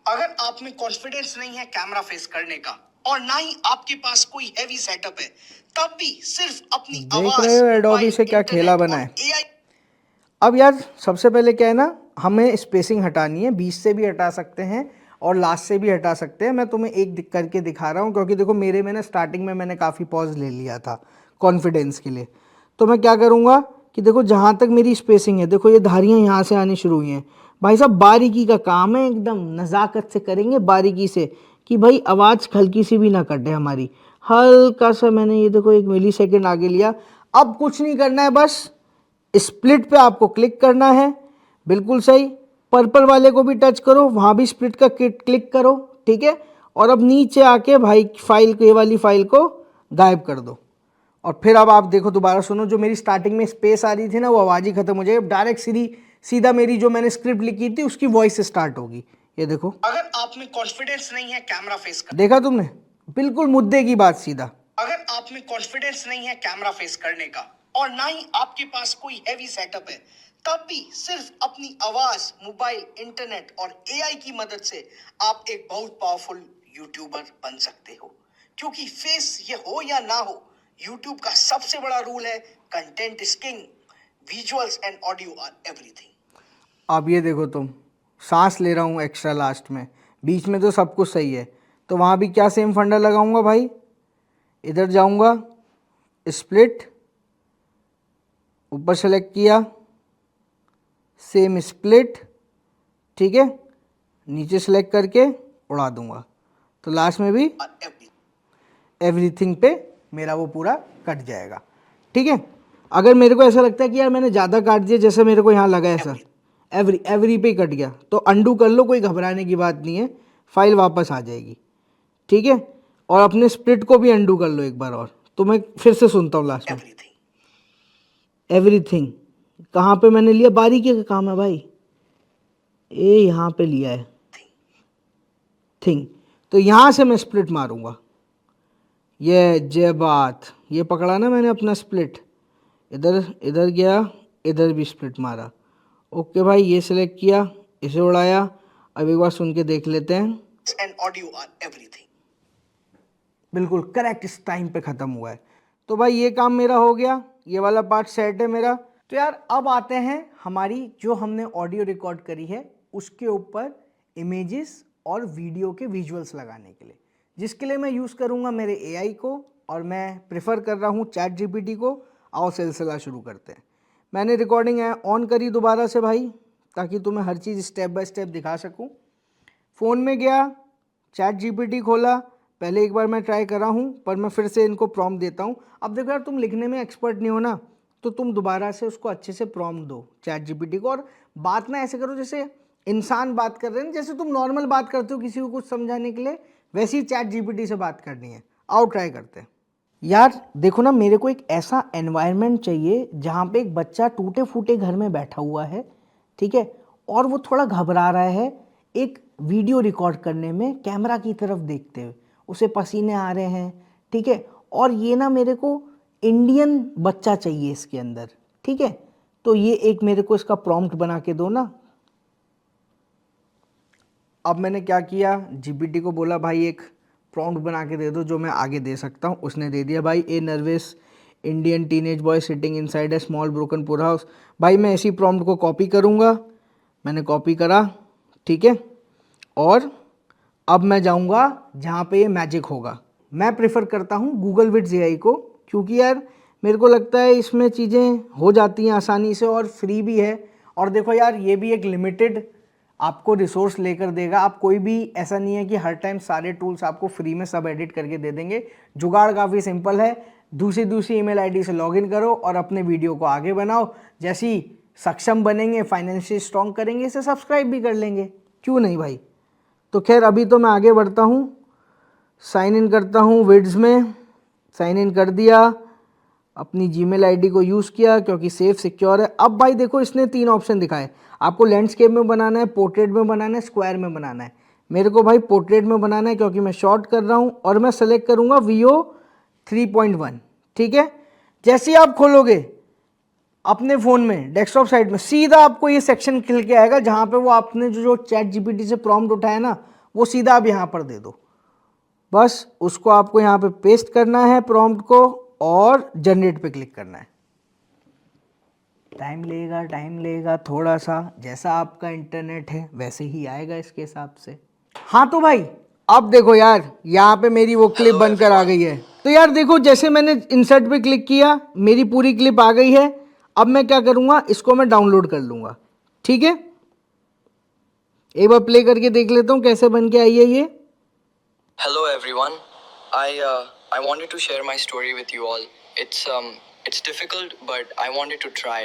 अगर आप में कॉन्फिडेंस नहीं है कैमरा फेस करने का और ना ही आपके पास कोई हैवी सेटअप है, तब भी सिर्फ अपनी देख रहे हो एडोबी से क्या खेला बना है। AI। अब यार सबसे पहले क्या है ना, हमें स्पेसिंग हटानी है। 20 से भी हटा सकते हैं और लास्ट से भी हटा सकते हैं। मैं तुम्हें एक करके दिखा रहा हूँ क्योंकि देखो मेरे में ना स्टार्टिंग में मैंने काफ़ी पॉज ले लिया था कॉन्फिडेंस के लिए। तो मैं क्या करूँगा कि देखो जहाँ तक मेरी स्पेसिंग है, देखो ये धारियाँ यहाँ से आनी शुरू हुई हैं। भाई साहब बारीकी का काम है, एकदम नज़ाकत से करेंगे बारीकी से कि भाई आवाज़ हल्की सी भी ना कटे हमारी। हल्का सा मैंने ये देखो 1 मिली सेकेंड आगे लिया। अब कुछ नहीं करना है, बस स्प्लिट पे आपको क्लिक करना है। बिल्कुल सही, पर्पल वाले को भी टच करो, वहाँ भी स्प्लिट का क्लिक करो। ठीक है, और अब नीचे आके भाई फाइल को, ये वाली फाइल को गायब कर दो। और फिर अब आप देखो दोबारा सुनो, जो मेरी स्टार्टिंग में स्पेस आ रही थी ना वो आवाज़ ही खत्म हो जाएगी। डायरेक्ट सीधा मेरी जो मैंने स्क्रिप्ट लिखी थी उसकी वॉइस स्टार्ट होगी। ये देखो, अगर आप में कॉन्फिडेंस नहीं है कैमरा फेस कर, देखा तुमने, बिल्कुल मुद्दे की बात सीधा। अगर आप में कॉन्फिडेंस नहीं है कैमरा फेस करने का और ना ही आपके पास कोई हैवी सेटअप है, तब भी सिर्फ अपनी आवाज, मोबाइल, इंटरनेट और AI की मदद से आप एक बहुत पावरफुल यूट्यूबर बन सकते हो। क्योंकि फेस ये हो या ना हो, यूट्यूब का सबसे बड़ा रूल है content is king, visuals and audio are everything. अब ये देखो तुम, सांस ले रहा हूँ एक्स्ट्रा लास्ट में, बीच में तो सब कुछ सही है। तो वहाँ भी क्या सेम फंडा लगाऊंगा भाई, इधर जाऊंगा, स्प्लिट, ऊपर सेलेक्ट किया, सेम स्प्लिट, ठीक है, नीचे सेलेक्ट करके उड़ा दूंगा। तो लास्ट में भी एवरीथिंग पे मेरा वो पूरा कट जाएगा। ठीक है, अगर मेरे को ऐसा लगता है कि यार मैंने ज़्यादा काट दिया, जैसे मेरे को यहाँ लगा है सर, एवरी पे कट गया, तो अंडू कर लो, कोई घबराने की बात नहीं है, फाइल वापस आ जाएगी। ठीक है, और अपने स्प्लिट को भी अंडू कर लो एक बार और। तो मैं फिर से सुनता हूँ लास्ट में, एवरीथिंग कहाँ पे मैंने लिया, बारीकी का काम है भाई, ये यहाँ पे लिया है थिंग। तो यहाँ से मैं स्प्लिट मारूंगा, ये जय बात, ये पकड़ा ना मैंने अपना स्प्लिट, इधर गया, इधर भी स्प्लिट मारा। ओके भाई, ये सिलेक्ट किया, इसे उड़ाया। अब एक बार सुन के देख लेते हैं। And audio are everything. बिल्कुल करेक्ट, इस टाइम पे ख़त्म हुआ है। तो भाई ये काम मेरा हो गया, ये वाला पार्ट सेट है मेरा। तो यार अब आते हैं हमारी जो हमने ऑडियो रिकॉर्ड करी है उसके ऊपर इमेजेस और वीडियो के विजुअल्स लगाने के लिए, जिसके लिए मैं यूज़ करूँगा मेरे AI को, और मैं प्रेफर कर रहा हूँ ChatGPT को। आओ सिलसिला शुरू करते हैं। मैंने रिकॉर्डिंग ऑन करी दोबारा से भाई, ताकि तुम्हें हर चीज़ स्टेप बाय स्टेप दिखा सकूँ। फ़ोन में गया, ChatGPT खोला, पहले एक बार मैं ट्राई कर रहा हूँ, पर मैं फिर से इनको प्रॉम्प्ट देता हूँ। अब देखो यार, तुम लिखने में एक्सपर्ट नहीं हो ना, तो तुम दोबारा से उसको अच्छे से प्रॉम्प्ट दो ChatGPT को, और बात ना ऐसे करो जैसे इंसान बात कर रहे हैं, जैसे तुम नॉर्मल बात करते हो किसी को कुछ समझाने के लिए, वैसे ही ChatGPT से बात करनी है। आओ ट्राई करते हैं। यार देखो ना, मेरे को एक ऐसा एनवायरनमेंट चाहिए जहाँ पे एक बच्चा टूटे फूटे घर में बैठा हुआ है, ठीक है, और वो थोड़ा घबरा रहा है, एक वीडियो रिकॉर्ड करने में कैमरा की तरफ देखते हुए, उसे पसीने आ रहे हैं, ठीक है, और ये ना मेरे को इंडियन बच्चा चाहिए इसके अंदर, ठीक है। तो ये एक मेरे को इसका प्रॉम्प्ट बना के दो ना। अब मैंने क्या किया, जीपीटी को बोला भाई एक प्रॉम्प्ट बना के दे दो जो मैं आगे दे सकता हूँ। उसने दे दिया भाई, a nervous Indian teenage boy sitting inside a small broken पुर हाउस। भाई मैं इसी प्रॉम्प्ट को कॉपी करूँगा, मैंने कॉपी करा, ठीक है, और अब मैं जाऊँगा जहाँ पे ये मैजिक होगा। मैं प्रेफर करता हूँ गूगल विड्स एआई को, क्योंकि यार मेरे को लगता है इसमें चीज़ें हो जाती हैं आसानी से और फ्री भी है। और देखो यार, ये भी एक लिमिटेड आपको रिसोर्स लेकर देगा। आप कोई भी ऐसा नहीं है कि हर टाइम सारे टूल्स आपको फ्री में सब एडिट करके दे देंगे। जुगाड़ काफ़ी सिंपल है, दूसरी ईमेल आईडी से लॉगिन करो और अपने वीडियो को आगे बनाओ। जैसी सक्षम बनेंगे, फाइनेंशियल स्ट्रॉन्ग करेंगे, इसे सब्सक्राइब भी कर लेंगे, क्यों नहीं भाई। तो खैर अभी तो मैं आगे बढ़ता हूँ, साइन इन करता हूँ विड्स में, साइन इन कर दिया, अपनी जीमेल आईडी को यूज़ किया क्योंकि सेफ सिक्योर है। अब भाई देखो इसने 3 ऑप्शन दिखाए, आपको लैंडस्केप में बनाना है, पोर्ट्रेट में बनाना है, स्क्वायर में बनाना है। मेरे को भाई पोर्ट्रेट में बनाना है क्योंकि मैं शॉर्ट कर रहा हूँ और मैं सेलेक्ट करूँगा वीओ 3.1, ठीक है। जैसे ही आप खोलोगे अपने फ़ोन में डेस्कटॉप साइड में, सीधा आपको ये सेक्शन खुल के आएगा जहाँ पे वो आपने जो चैट जीपीटी से प्रॉम्प्ट उठाया ना, वो सीधा आप यहाँ पर दे दो। बस उसको आपको यहाँ पे पेस्ट करना है प्रॉम्प्ट को और जनरेट पे क्लिक करना है। टाइम लेगा थोड़ा सा, जैसा आपका इंटरनेट है वैसे ही आएगा इसके हिसाब से। हाँ तो भाई अब देखो यार, यहाँ पे मेरी वो क्लिप बनकर आ गई है। तो यार देखो, जैसे मैंने इंसर्ट पे क्लिक किया, मेरी पूरी क्लिप आ गई है। अब मैं क्या करूँगा, इसको मैं डाउनलोड कर लूँगा, ठीक है। एक बार प्ले करके देख लेता हूँ कैसे बन के आई है ये। Hello everyone. I wanted to share my story with you all. It's difficult but I wanted to try.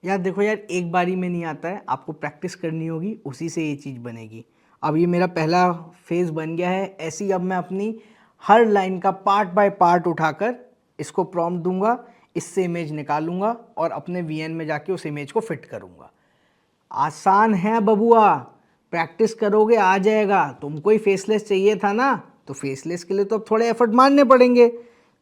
यार देखो यार, एक बारी में नहीं आता है, आपको प्रैक्टिस करनी होगी, उसी से ये चीज़ बनेगी। अब ये मेरा पहला फेज़ बन गया है। ऐसी अब मैं अपनी हर लाइन का पार्ट बाय पार्ट उठाकर इसको प्रॉम्प्ट दूंगा, इससे इमेज निकालूंगा और अपने वीएन में जाके उस इमेज को फिट करूंगा। आसान है बबुआ, प्रैक्टिस करोगे आ जाएगा। तुमको ही फेसलेस चाहिए था ना, तो फेसलेस के लिए तो अब थोड़े एफर्ट मारने पड़ेंगे।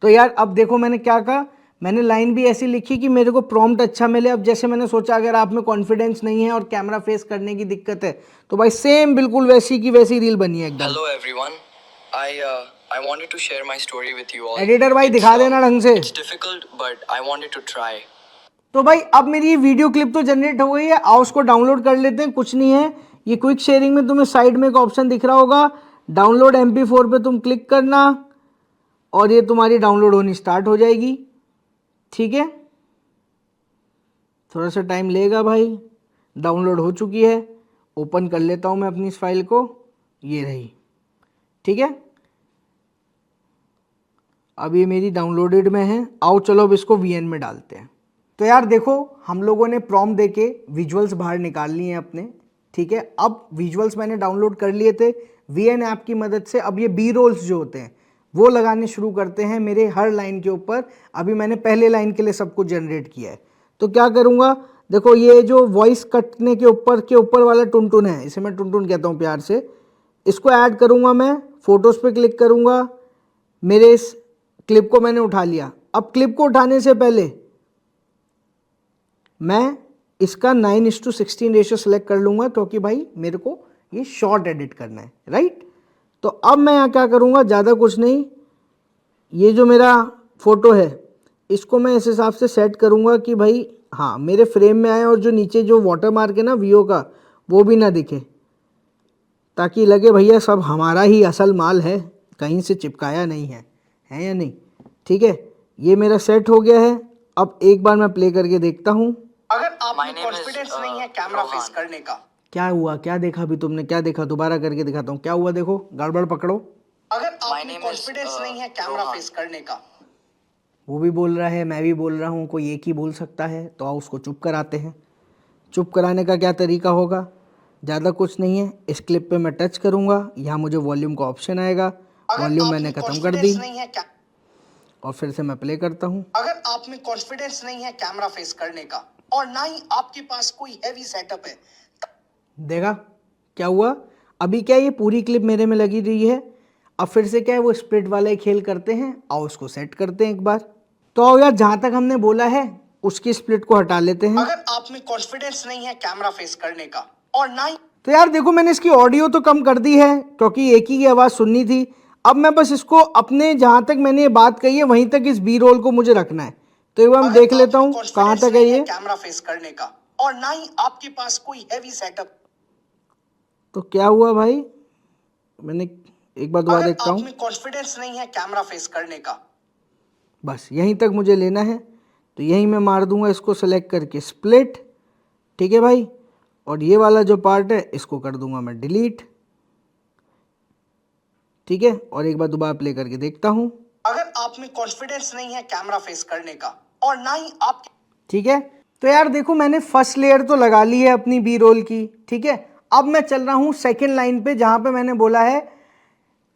तो यार अब देखो मैंने क्या कहा, मैंने लाइन भी ऐसी लिखी कि मेरे को प्रॉम्प्ट अच्छा मिले। अब जैसे मैंने सोचा अगर आप में कॉन्फिडेंस नहीं है और कैमरा फेस करने की दिक्कत है, तो भाई सेम बिल्कुल वैसी की वैसी रील बनी है एकदम। Hello everyone. I wanted to share my story with you all. Editor भाई दिखा देना ढंग से। It's difficult but I wanted to try. तो भाई अब मेरी वीडियो क्लिप तो जनरेट हो गई है, आओ उसको डाउनलोड कर लेते हैं। कुछ नहीं है, ये क्विक शेयरिंग में तुम्हें साइड में एक ऑप्शन दिख रहा होगा, डाउनलोड MP4 पे तुम क्लिक करना और ये तुम्हारी डाउनलोड होनी स्टार्ट हो जाएगी, ठीक है। थोड़ा सा टाइम लेगा भाई, डाउनलोड हो चुकी है। ओपन कर लेता हूँ मैं अपनी इस फाइल को, ये रही, ठीक है। अब ये मेरी डाउनलोडेड में है। आओ चलो अब इसको वीएन में डालते हैं। तो यार देखो, हम लोगों ने प्रॉम्प्ट देके विजुअल्स बाहर निकाल लिए हैं अपने, ठीक है। अब विजुअल्स मैंने डाउनलोड कर लिए थे वीएन ऐप की मदद से। अब ये बी रोल्स जो होते हैं वो लगाने शुरू करते हैं मेरे हर लाइन के ऊपर। अभी मैंने पहले लाइन के लिए सब कुछ जनरेट किया है। तो क्या करूँगा, देखो ये जो वॉइस कटने के ऊपर वाला टुनटुन है, इसे मैं टुनटुन कहता हूँ प्यार से, इसको ऐड करूँगा मैं। फोटोज़ पे क्लिक करूँगा, मेरे इस क्लिप को मैंने उठा लिया। अब क्लिप को उठाने से पहले मैं इसका 9:16 रेशियो सेलेक्ट कर लूँगा, क्योंकि भाई मेरे को ये शॉर्ट एडिट करना है, राइट। तो अब मैं यहाँ क्या करूँगा, ज़्यादा कुछ नहीं, ये जो मेरा फ़ोटो है इसको मैं इस हिसाब से सेट करूँगा कि भाई हाँ मेरे फ्रेम में आए और जो नीचे जो वाटर मार्क है ना वीओ का, वो भी ना दिखे, ताकि लगे भैया सब हमारा ही असल माल है, कहीं से चिपकाया नहीं है या नहीं, ठीक है। ये मेरा सेट हो गया है। अब एक बार मैं प्ले करके देखता हूँ। अगर आप My में name is, कॉन्फिडेंस नहीं है कैमरा फेस Rohan. करने का, क्या हुआ, क्या देखा अभी तुमने, क्या देखा, दोबारा करके दिखाता हूँ क्या हुआ। देखो गड़बड़ पकड़ो, अगर My आप में name is, कॉन्फिडेंस नहीं है कैमरा Rohan. फेस करने का, वो भी बोल रहा है, मैं भी बोल रहा हूँ, कोई एक ही बोल सकता है। तो आओ उसको चुप कराते हैं। चुप कराने का क्या तरीका होगा, ज़्यादा कुछ नहीं है। इस क्लिप पे मैं टच करूँगा, यहाँ मुझे वॉल्यूम का ऑप्शन आएगा, अगर वॉल्यूम आप मैंने में ख़त्म कर दी कॉन्फिडेंस नहीं है और फिर से मैं प्ले करता हूँ। अगर आप में कॉन्फिडेंस नहीं है कैमरा फेस करने का और ना ही आपके पास कोई हैवी सेटअप है, देखा क्या हुआ, अभी क्या ये पूरी क्लिप मेरे में लगी रही है। अब फिर से क्या है वो स्प्लिट वाला ही खेल करते हैं, आओ उसको सेट करते हैं एक बार। तो आओ यार, जहां तक हमने बोला है उसकी स्प्लिट को हटा लेते हैं। अगर आप में कॉन्फिडेंस नहीं है कैमरा फेस करने का और ना ही तो यार देखो, मैंने इसकी ऑडियो तो कम कर दी है क्योंकि एक ही की आवाज़ सुननी थी। अब मैं बस इसको अपने जहां तक मैंने ये बात कही है वहीं तक इस बी रोल को मुझे रखना है। तो एक बार मैं देख लेता हूँ कहाँ तक है ये। कैमरा फेस करने का और ना ही आपके पास कोई हैवी सेटअप। तो क्या हुआ भाई, मैंने एक बार दोबारा अगर देखता आप हूँ। में कॉन्फिडेंस नहीं है कैमरा फेस करने का, बस यहीं तक मुझे लेना है, तो यहीं मैं मार दूंगा इसको सेलेक्ट करके स्प्लिट। ठीक है भाई, और ये वाला जो पार्ट है इसको कर दूंगा मैं डिलीट। ठीक है, और एक बार दोबारा प्ले करके देखता हूँ। अगर आप में कॉन्फिडेंस नहीं है कैमरा फेस करने का और ना ही आप ठीक है, तो यार देखो मैंने फर्स्ट लेयर तो लगा ली है अपनी बी रोल की। ठीक है, अब मैं चल रहा हूँ सेकेंड लाइन पे, जहां पे मैंने बोला है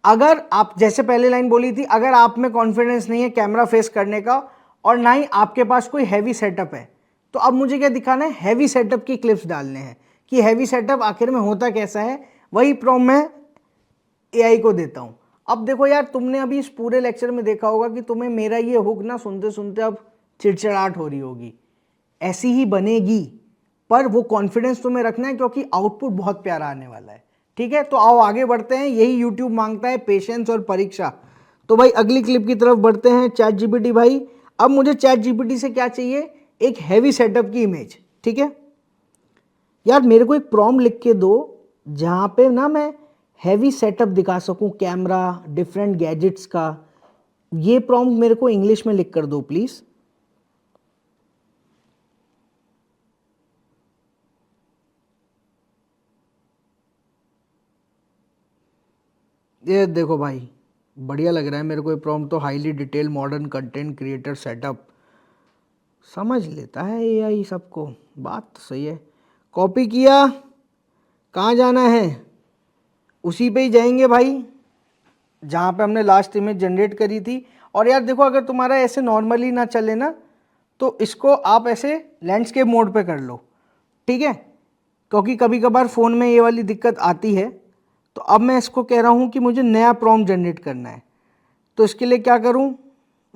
अगर आप, जैसे पहले लाइन बोली थी, अगर आप में कॉन्फिडेंस नहीं है कैमरा फेस करने का और ना ही आपके पास कोई हैवी सेटअप है, तो अब मुझे क्या दिखाना है, हैवी सेटअप की क्लिप्स डालने हैं कि हैवी सेटअप आखिर में होता कैसा है। वही प्रॉम्प्ट मैं एआई को देता हूं। अब देखो यार, तुमने अभी इस पूरे लेक्चर में देखा होगा कि तुम्हें मेरा ये हुक ना सुनते सुनते अब चिड़चिड़ाहट हो रही होगी, ऐसी ही बनेगी, पर वो कॉन्फिडेंस तुम्हें रखना है क्योंकि आउटपुट बहुत प्यारा आने वाला है। ठीक है, तो आओ आगे बढ़ते हैं, यही यूट्यूब मांगता है, पेशेंस और परीक्षा। तो भाई अगली क्लिप की तरफ बढ़ते हैं। चैट जीपीटी भाई, अब मुझे चैट जीपीटी से क्या चाहिए, एक हैवी सेटअप की इमेज। ठीक है यार, मेरे को एक प्रॉम्प्ट लिख के दो जहाँ पे ना मैं हैवी सेटअप दिखा सकूँ, कैमरा, डिफरेंट गैजेट्स का। ये प्रॉम्प्ट मेरे को इंग्लिश में लिख कर दो प्लीज़। ये देखो भाई, बढ़िया लग रहा है मेरे को ये प्रॉम्प्ट तो। Highly detail modern content creator setup, समझ लेता है एआई सबको, बात तो सही है। कॉपी किया, कहाँ जाना है, उसी पे ही जाएंगे भाई जहाँ पे हमने लास्ट इमेज जनरेट करी थी। और यार देखो, अगर तुम्हारा ऐसे नॉर्मली ना चले ना, तो इसको आप ऐसे लैंडस्केप मोड पे कर लो। ठीक है, क्योंकि कभी कभार फ़ोन में ये वाली दिक्कत आती है। तो अब मैं इसको कह रहा हूँ कि मुझे नया प्रॉम्प्ट जनरेट करना है, तो इसके लिए क्या करूँ,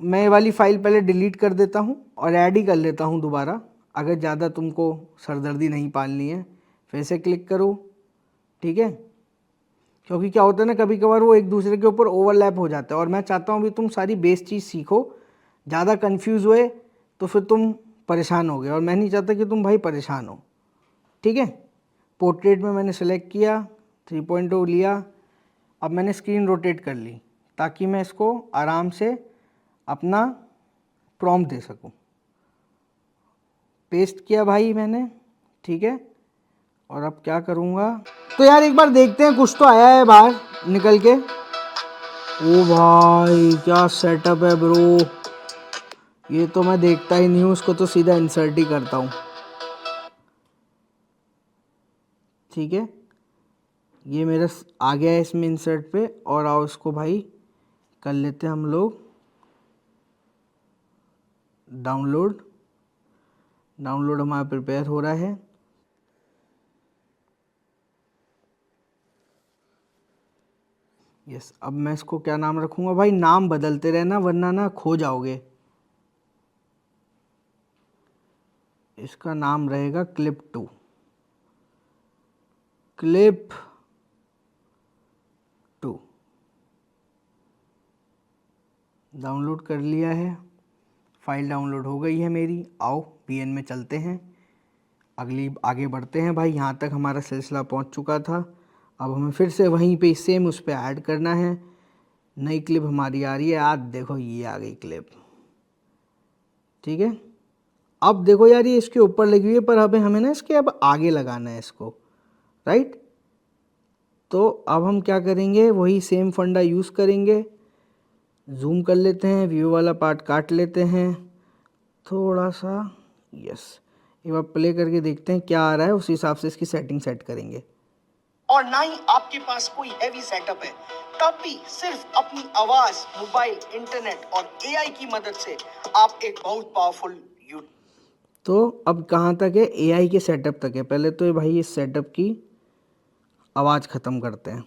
मैं ये वाली फ़ाइल पहले डिलीट कर देता हूँ और ऐड ही कर लेता हूँ दोबारा। अगर ज़्यादा तुमको सरदर्दी नहीं पालनी है, फिर से क्लिक करो। ठीक है, क्योंकि क्या होता है ना, कभी कभार वो एक दूसरे के ऊपर ओवरलैप हो जाता है और मैं चाहता हूँ भी तुम सारी बेस चीज़ सीखो। ज़्यादा कंफ्यूज हुए तो फिर तुम परेशान हो गए, और मैं नहीं चाहता कि तुम भाई परेशान हो। ठीक है, पोर्ट्रेट में मैंने सेलेक्ट किया, 3.0 लिया। अब मैंने स्क्रीन रोटेट कर ली ताकि मैं इसको आराम से अपना प्रॉम्प्ट दे सकूं। पेस्ट किया भाई मैंने। ठीक है, और अब क्या करूँगा, तो यार एक बार देखते हैं, कुछ तो आया है बाहर निकल के। ओ भाई क्या सेटअप है ब्रो, ये तो मैं देखता ही नहीं हूँ, उसको तो सीधा इंसर्ट ही करता हूँ। ठीक है, ये मेरा आ गया है इसमें इंसर्ट पे, और आओ इसको भाई कर लेते हैं हम लोग डाउनलोड। डाउनलोड हमारा प्रिपेयर हो रहा है। यस, अब मैं इसको क्या नाम रखूँगा भाई, नाम बदलते रहना वरना ना खो जाओगे। इसका नाम रहेगा क्लिप 2। क्लिप 2 डाउनलोड कर लिया है, फाइल डाउनलोड हो गई है मेरी। आओ वीएन में चलते हैं, अगली आगे बढ़ते हैं भाई। यहाँ तक हमारा सिलसिला पहुँच चुका था, अब हमें फिर से वहीं पे सेम उस पर ऐड करना है। नई क्लिप हमारी आ रही है, आज देखो ये आ गई क्लिप। ठीक है, अब देखो यार ये इसके ऊपर लगी हुई है, पर अब हमें ना इसके अब आगे लगाना है इसको, राइट। तो अब हम क्या करेंगे, वही सेम फंडा यूज़ करेंगे। जूम कर लेते हैं, व्यू वाला पार्ट काट लेते हैं थोड़ा सा। यस, एक बार प्ले करके देखते हैं क्या आ रहा है, उस हिसाब से इसकी सेटिंग सेट करेंगे। और ना ही आपके पास कोई हैवी सेटअप है, तब भी सिर्फ अपनी आवाज, मोबाइल, इंटरनेट और एआई की मदद से आप एक बहुत पावरफुल यूट्यूब। तो अब कहाँ तक है, एआई के सेटअप तक है। पहले तो ये भाई इस सेटअप की आवाज़ ख़त्म करते हैं,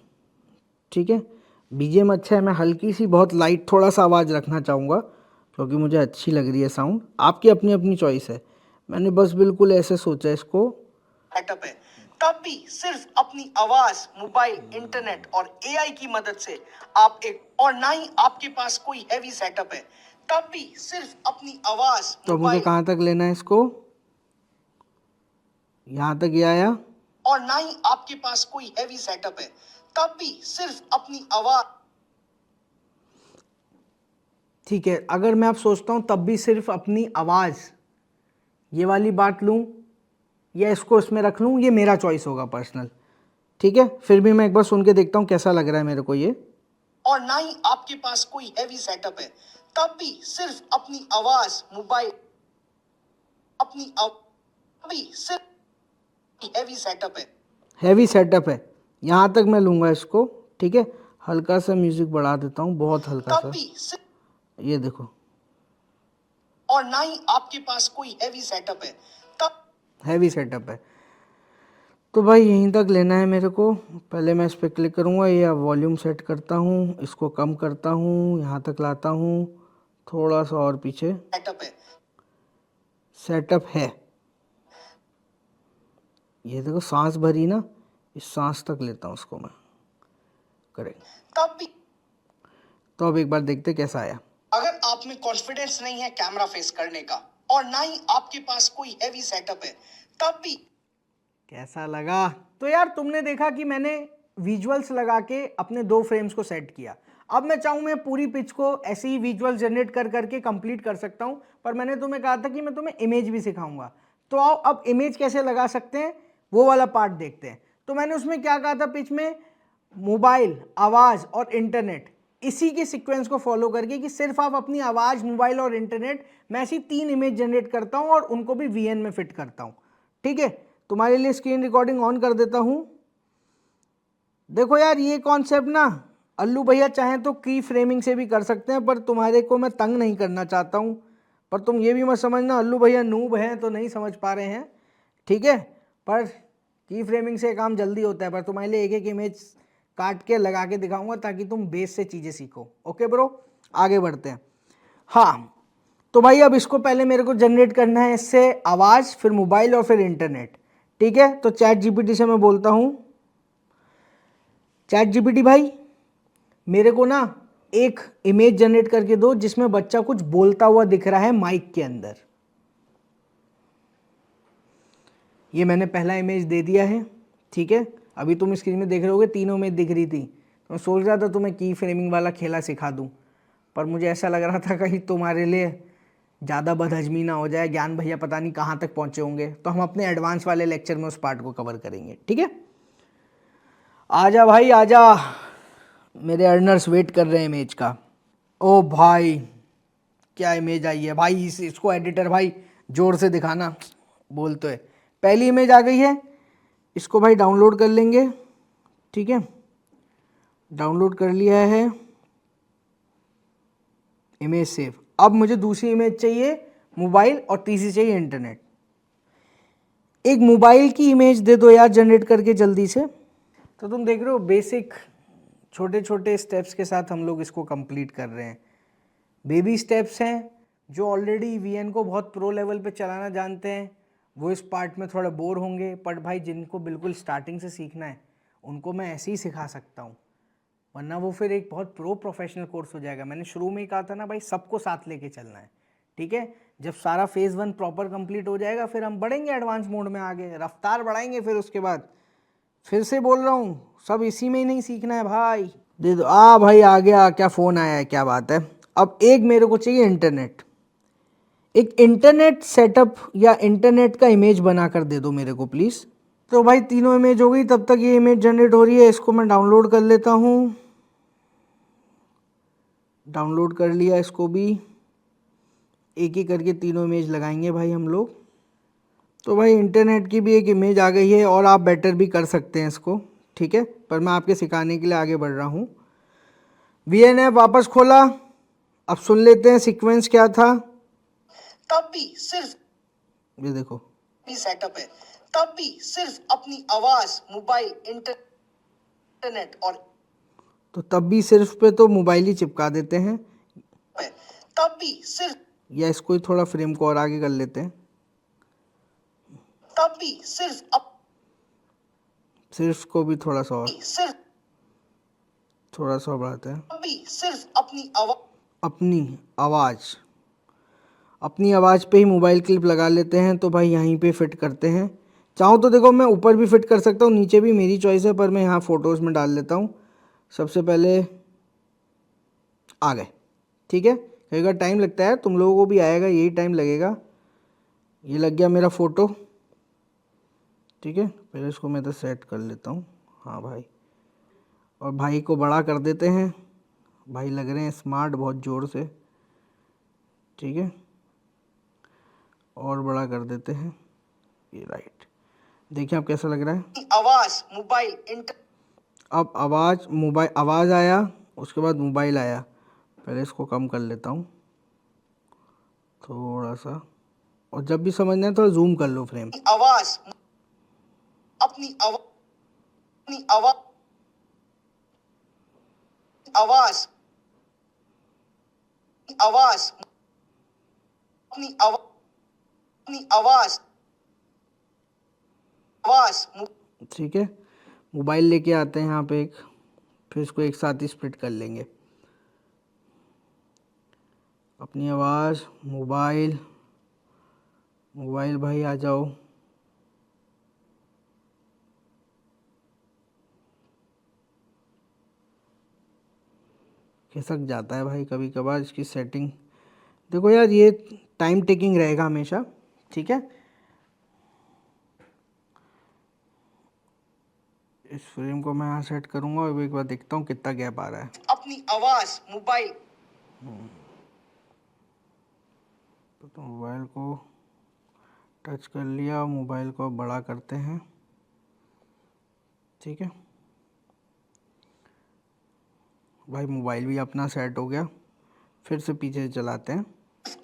ठीक है। बीजीएम अच्छा है, मैं हल्की सी बहुत लाइट थोड़ा सा आवाज़ रखना चाहूँगा क्योंकि मुझे अच्छी लग रही है साउंड। आपकी अपनी अपनी चॉइस है, मैंने बस बिल्कुल ऐसे सोचा इसको। सेटअप है, तब भी सिर्फ अपनी आवाज, मोबाइल, इंटरनेट और एआई की मदद से आप एक, और ना ही आपके पास कोई हैवी सेटअप है, तब भी सिर्फ अपनी आवाज, तो मुझे मोबाइल कहाँ तक लेना है इसको, यहाँ तक ये आया। और ना ही आपके पास कोई हैवी सेटअप है, तब भी सिर्फ अपनी आवाज। ठीक है, अगर मैं अब सोचता हूँ तब भी सिर्फ अपनी आवाज़, ये वाली बात लूँ या इसको इसमें रख लूँ, ये मेरा चॉइस होगा पर्सनल, ठीक है। फिर भी मैं एक बार सुन के देखता हूँ कैसा लग रहा है मेरे को ये। और ना ही आपके पास कोई हैवी सेटअप है, तब भी सिर्फ अपनी आवाज, मोबाइल, भी सिर्फ हैवी सेटअप है, हैवी सेटअप है, यहाँ तक मैं लूँगा इसको, ठीक है। हल्का सा म्यूज़िक बढ़ा देता हूँ, बहुत हल्का तब सा, भी सिर्फ, ये देखो। और ना ही आपके पास कोई हैवी सेटअप है, तब हैवी सेटअप है, तो भाई यहीं तक लेना है मेरे को। पहले मैं इस पर क्लिक करूँगा, ये वॉल्यूम सेट करता हूँ, इसको कम करता हूँ, यहाँ तक लाता हूँ, थोड़ा सा और पीछे। सेटअप है, सेटअप है, ये देखो सांस भरी ना, इस सांस तक लेता हूँ उसको मैं, करेक्ट। तब भी तो अब एक बार देखते कैसा आया। अगर आप में कॉन्फिडेंस नहीं है कैमरा फेस करने का, और ना ही आपके पास कोई हैवी सेटअप है, तब भी कैसा लगा? तो यार तुमने देखा कि मैंने विजुअल्स लगा के अपने 2 फ्रेम्स को सेट किया। अब मैं चाहूँ मैं पूरी पिच को ऐसे ही विजुअल जनरेट कर करके कंप्लीट कर सकता हूँ, पर मैंने तुम्हें कहा था कि मैं तुम्हें इमेज भी सिखाऊंगा। तो आओ अब इमेज कैसे लगा सकते हैं वो वाला पार्ट देखते हैं। तो मैंने उसमें क्या कहा था पिच में, मोबाइल, आवाज़ और इंटरनेट, इसी के सीक्वेंस को फॉलो करके कि सिर्फ आप अपनी आवाज़, मोबाइल और इंटरनेट, मैं ऐसी 3 इमेज जनरेट करता हूँ और उनको भी वीएन में फिट करता हूँ, ठीक है। तुम्हारे लिए स्क्रीन रिकॉर्डिंग ऑन कर देता हूँ। देखो यार ये कॉन्सेप्ट ना अल्लू भैया चाहें तो की फ्रेमिंग से भी कर सकते हैं, पर तुम्हारे को मैं तंग नहीं करना चाहता हूँ। पर तुम ये भी मत समझना अल्लू भैया नूब हैं तो नहीं समझ पा रहे हैं, ठीक है। पर की फ्रेमिंग से काम जल्दी होता है, पर तुम्हारे लिए एक एक इमेज काट के लगा के दिखाऊंगा ताकि तुम बेस से चीज़ें सीखो। ओके ब्रो, आगे बढ़ते हैं। हाँ तो भाई अब इसको पहले मेरे को जनरेट करना है इससे आवाज़, फिर मोबाइल और फिर इंटरनेट, ठीक है। तो चैट जीपीटी से मैं बोलता हूँ, चैट जीपीटी भाई मेरे को ना एक इमेज जनरेट करके दो जिसमें बच्चा कुछ बोलता हुआ दिख रहा है माइक के अंदर। ये मैंने पहला इमेज दे दिया है, ठीक है। अभी तुम स्क्रीन में देख रहे होगे 3 इमेज दिख रही थी, तो मैं सोच रहा था तुम्हें की फ्रेमिंग वाला खेला सिखा दूं, पर मुझे ऐसा लग रहा था कहीं तुम्हारे लिए ज़्यादा बदहजमी ना हो जाए, ज्ञान भैया पता नहीं कहाँ तक पहुँचे होंगे। तो हम अपने एडवांस वाले लेक्चर में उस पार्ट को कवर करेंगे, ठीक है। आजा भाई आजा, मेरे अर्नर्स वेट कर रहे हैं इमेज का। ओ भाई क्या इमेज आई है भाई, इसको एडिटर भाई जोर से दिखाना, बोल तो है। पहली इमेज आ गई है, इसको भाई डाउनलोड कर लेंगे, ठीक है। डाउनलोड कर लिया है, इमेज सेव। अब मुझे दूसरी इमेज चाहिए मोबाइल और तीसरी चाहिए इंटरनेट। एक मोबाइल की इमेज दे दो यार जनरेट करके जल्दी से। तो तुम देख रहे हो बेसिक छोटे छोटे स्टेप्स के साथ हम लोग इसको कंप्लीट कर रहे हैं। बेबी स्टेप्स हैं, जो ऑलरेडी वीएन को बहुत प्रो लेवल पे चलाना जानते हैं वो इस पार्ट में थोड़ा बोर होंगे, बट भाई जिनको बिल्कुल स्टार्टिंग से सीखना है उनको मैं ऐसे ही सिखा सकता हूँ, वरना वो फिर एक बहुत प्रो प्रोफेशनल कोर्स हो जाएगा। मैंने शुरू में ही कहा था ना भाई, सबको साथ लेके चलना है, ठीक है। जब सारा फेज़ 1 प्रॉपर कंप्लीट हो जाएगा फिर हम बढ़ेंगे एडवांस मोड में, आगे रफ्तार बढ़ाएंगे। फिर उसके बाद फिर से बोल रहा हूँ, सब इसी में ही नहीं सीखना है भाई। दे दो भाई, आ गया, क्या फ़ोन आया है, क्या बात है। अब एक मेरे को चाहिए इंटरनेट, एक इंटरनेट सेटअप या इंटरनेट का इमेज बना कर दे दो मेरे को प्लीज़। तो भाई तीनों इमेज हो गई, तब तक ये इमेज जनरेट हो रही है, इसको मैं डाउनलोड कर लेता हूँ। डाउनलोड कर लिया इसको भी, एक ही करके तीनों इमेज लगाएंगे भाई हम लोग। तो भाई इंटरनेट की भी एक इमेज आ गई है, और आप बेटर भी कर सकते हैं इसको, ठीक है, पर मैं आपके सिखाने के लिए आगे बढ़ रहा हूँ। वीएन ऐप वापस खोला, अब सुन लेते हैं सीक्वेंस क्या था। तब भी सिर्फ ये देखो भी सेटअप है, तब भी सिर्फ अपनी आवाज, मोबाइल, इंटर इंटरनेट और तो तब भी सिर्फ पे तो मोबाइल ही चिपका देते हैं, तब भी सिर्फ या इसको ही थोड़ा फ्रेम को और आगे कर लेते हैं, तब भी सिर्फ सिर्फ को भी थोड़ा सा और, सिर्फ थोड़ा सा बढ़ाते हैं। तब भी सिर्फ अपनी आवाज अपनी आवाज़ पे ही मोबाइल क्लिप लगा लेते हैं। तो भाई यहीं पे फिट करते हैं। चाहूँ तो देखो मैं ऊपर भी फिट कर सकता हूँ, नीचे भी मेरी चॉइस है, पर मैं यहाँ फ़ोटोज़ में डाल लेता हूँ। सबसे पहले आ गए, ठीक है। कई बार टाइम लगता है, तुम लोगों को भी आएगा, यही टाइम लगेगा। ये लग गया मेरा फ़ोटो, ठीक है। पहले इसको मैं तो सेट कर लेता हूँ, हाँ भाई। और भाई को बड़ा कर देते हैं, भाई लग रहे हैं स्मार्ट बहुत ज़ोर से, ठीक है। और बड़ा कर देते हैं, ये राइट। देखिए अब कैसा लग रहा है। आवाज मोबाइल इंटर अब आवाज़ आया, उसके बाद मोबाइल आया। पहले इसको कम कर लेता हूँ थोड़ा सा, और जब भी समझना है थोड़ा जूम कर लो फ्रेम। आवाज अपनी आवाज आवाज आवाज अपनी आवाज आवाज ठीक है, मोबाइल लेके आते हैं यहाँ पे एक, फिर इसको एक साथ ही स्प्लिट कर लेंगे। अपनी आवाज़, मोबाइल भाई आ जाओ। खिसक जाता है भाई कभी कभार इसकी सेटिंग। देखो यार ये टाइम टेकिंग रहेगा हमेशा, ठीक है। इस फ्रेम को मैं यहाँ सेट करूँगा और एक बार देखता हूँ कितना गैप आ रहा है। अपनी आवाज मोबाइल तो मोबाइल को टच कर लिया, मोबाइल को बड़ा करते हैं, ठीक है भाई। मोबाइल भी अपना सेट हो गया, फिर से पीछे चलाते हैं।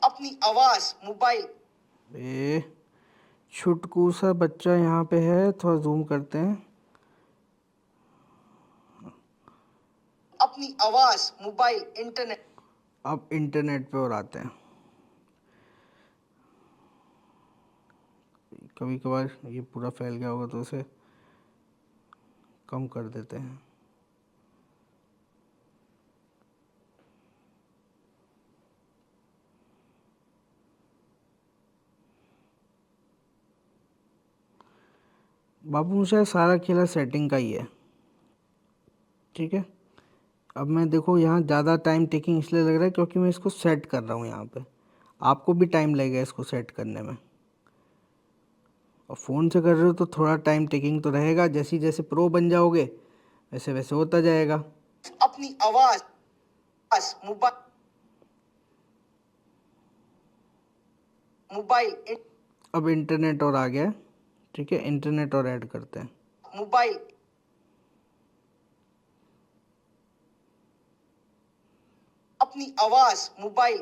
अपनी आवाज मोबाइल ए छुटकू सा बच्चा यहाँ पे है, थोड़ा जूम करते हैं। अपनी आवाज मोबाइल इंटरनेट अब इंटरनेट पे और आते हैं। कभी कभार ये पूरा फैल गया होगा तो उसे कम कर देते हैं। बाबू मुझे सारा खेला सेटिंग का ही है, ठीक है। अब मैं देखो यहाँ ज़्यादा टाइम टेकिंग इसलिए लग रहा है क्योंकि मैं इसको सेट कर रहा हूँ यहाँ पे। आपको भी टाइम लगेगा इसको सेट करने में, और फ़ोन से कर रहे हो तो थोड़ा टाइम टेकिंग तो रहेगा। जैसे जैसे प्रो बन जाओगे वैसे वैसे होता जाएगा। अपनी आवाज मोबाइल अब इंटरनेट और आ गया है, ठीक है। इंटरनेट और ऐड करते हैं। मोबाइल अपनी आवाज मोबाइल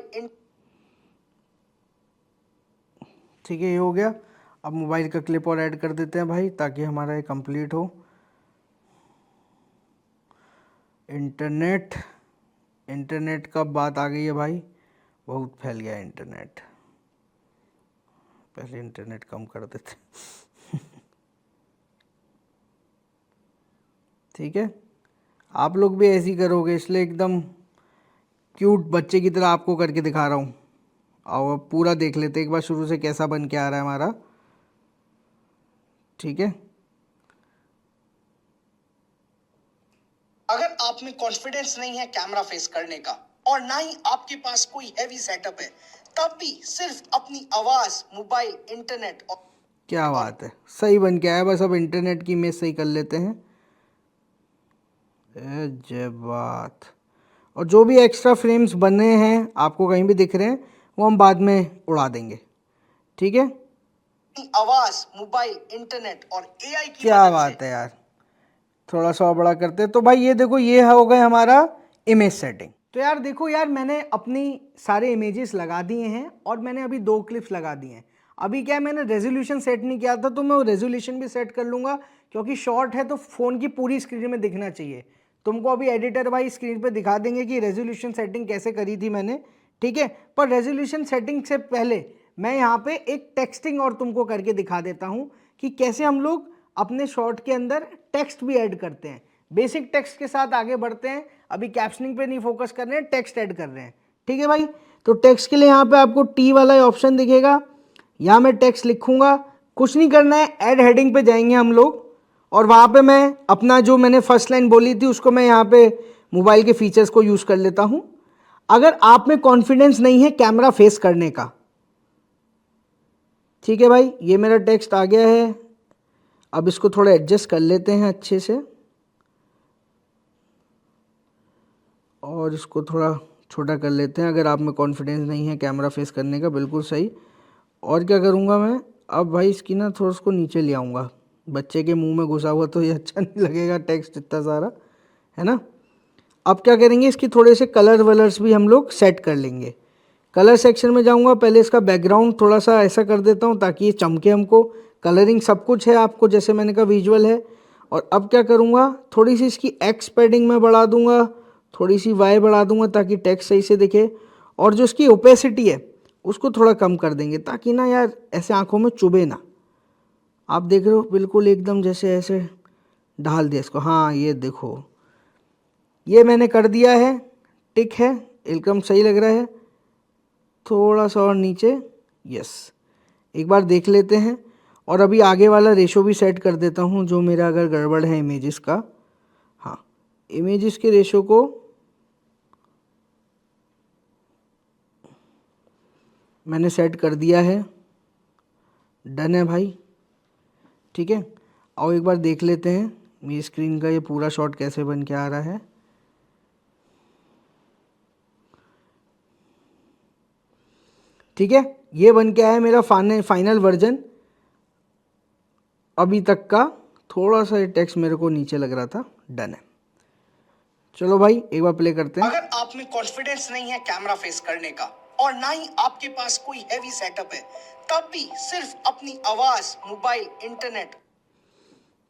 ठीक है, ये हो गया। अब मोबाइल का क्लिप और ऐड कर देते हैं भाई, ताकि हमारा ये कंप्लीट हो। इंटरनेट का बात आ गई है भाई, बहुत फैल गया इंटरनेट। पहले इंटरनेट कम कर देते ठीक है। आप लोग भी ऐसे ही करोगे, इसलिए एकदम क्यूट बच्चे की तरह आपको करके दिखा रहा हूँ। और अब पूरा देख लेते एक बार शुरू से कैसा बन के आ रहा है हमारा, ठीक है। अगर आप में कॉन्फिडेंस नहीं है कैमरा फेस करने का और ना ही आपके पास कोई हैवी सेटअप है, तब भी सिर्फ अपनी आवाज मोबाइल इंटरनेट और क्या बात है, सही बन के आया। बस अब इंटरनेट की इमेज सही कर लेते हैं। जय बात। और जो भी एक्स्ट्रा फ्रेम्स बने हैं आपको कहीं भी दिख रहे हैं, वो हम बाद में उड़ा देंगे, ठीक है। आवाज मोबाइल इंटरनेट और एआई की क्या मदद बात से है यार, थोड़ा सा और बड़ा करते हैं। तो भाई ये देखो, ये हो गए हमारा इमेज सेटिंग। तो यार देखो यार, मैंने अपनी सारे इमेजेस लगा दिए हैं और मैंने अभी 2 क्लिप्स लगा दिए हैं। अभी क्या है, मैंने रेजोल्यूशन सेट नहीं किया था, तो मैं वो रेजोल्यूशन भी सेट कर लूँगा, क्योंकि शॉर्ट है तो फ़ोन की पूरी स्क्रीन में दिखना चाहिए। तुमको अभी एडिटर भाई स्क्रीन पे दिखा देंगे कि रेजोल्यूशन सेटिंग कैसे करी थी मैंने, ठीक है। पर रेजोल्यूशन सेटिंग से पहले मैं यहाँ पे एक टेक्सटिंग और तुमको करके दिखा देता हूँ कि कैसे हम लोग अपने शॉर्ट के अंदर टेक्स्ट भी ऐड करते हैं। बेसिक टेक्स्ट के साथ आगे बढ़ते हैं, अभी कैप्शनिंग पे नहीं फोकस कर रहे हैं, टेक्स्ट ऐड कर रहे हैं, ठीक है भाई। तो टेक्स्ट के लिए यहाँ पे आपको टी वाला ऑप्शन दिखेगा, यहाँ मैं टेक्स्ट लिखूंगा, कुछ नहीं करना है, ऐड हेडिंग पे जाएंगे हम लोग और वहाँ पे मैं अपना जो मैंने फर्स्ट लाइन बोली थी उसको मैं यहाँ पे मोबाइल के फीचर्स को यूज़ कर लेता हूँ। अगर आप में कॉन्फिडेंस नहीं है कैमरा फेस करने का, ठीक है भाई, ये मेरा टेक्स्ट आ गया है। अब इसको थोड़ा एडजस्ट कर लेते हैं अच्छे से और इसको थोड़ा छोटा कर लेते हैं। अगर आप में कॉन्फिडेंस नहीं है कैमरा फेस करने का, बिल्कुल सही। और क्या करूँगा मैं, अब भाई इसकी ना थोड़ा उसको नीचे ले आऊँगा, बच्चे के मुंह में घुसा हुआ तो ये अच्छा नहीं लगेगा टेक्स्ट इतना सारा, है ना। अब क्या करेंगे, इसकी थोड़े से कलर वलर्स भी हम लोग सेट कर लेंगे। कलर सेक्शन में जाऊँगा, पहले इसका बैकग्राउंड थोड़ा सा ऐसा कर देता हूँ ताकि ये चमके हमको। कलरिंग सब कुछ है आपको, जैसे मैंने कहा विजुअल है। और अब क्या करूँगा, थोड़ी सी इसकी एक्स पैडिंग में बढ़ा दूँगा, थोड़ी सी वाई बढ़ा दूँगा ताकि टेक्स्ट सही से दिखे। और जो इसकी ओपेसिटी है उसको थोड़ा कम कर देंगे ताकि ना यार ऐसे आँखों में चुभे ना। आप देख रहे हो बिल्कुल एकदम जैसे ऐसे ढाल दिया इसको, हाँ ये देखो, ये मैंने कर दिया है, टिक है, एकदम सही लग रहा है। थोड़ा सा और नीचे, यस, एक बार देख लेते हैं। और अभी आगे वाला रेशो भी सेट कर देता हूँ जो मेरा अगर गड़बड़ है इमेजेस का। हाँ, इमेजेस के रेशो को मैंने सेट कर दिया है, डन है भाई, ठीक है। और एक बार देख लेते हैं मेरी स्क्रीन का ये पूरा शॉट कैसे बन के आ रहा है। ठीक है, ये बन के आया मेरा फाइनल वर्जन अभी तक का। थोड़ा सा ये टेक्स्ट मेरे को नीचे लग रहा था, डन है। चलो भाई एक बार प्ले करते हैं। अगर आप में कॉन्फिडेंस नहीं है कैमरा फेस करने का और ना ही आपके पास कोई हैवी सेटअप है, तब भी सिर्फ अपनी आवाज, मोबाइल, इंटरनेट,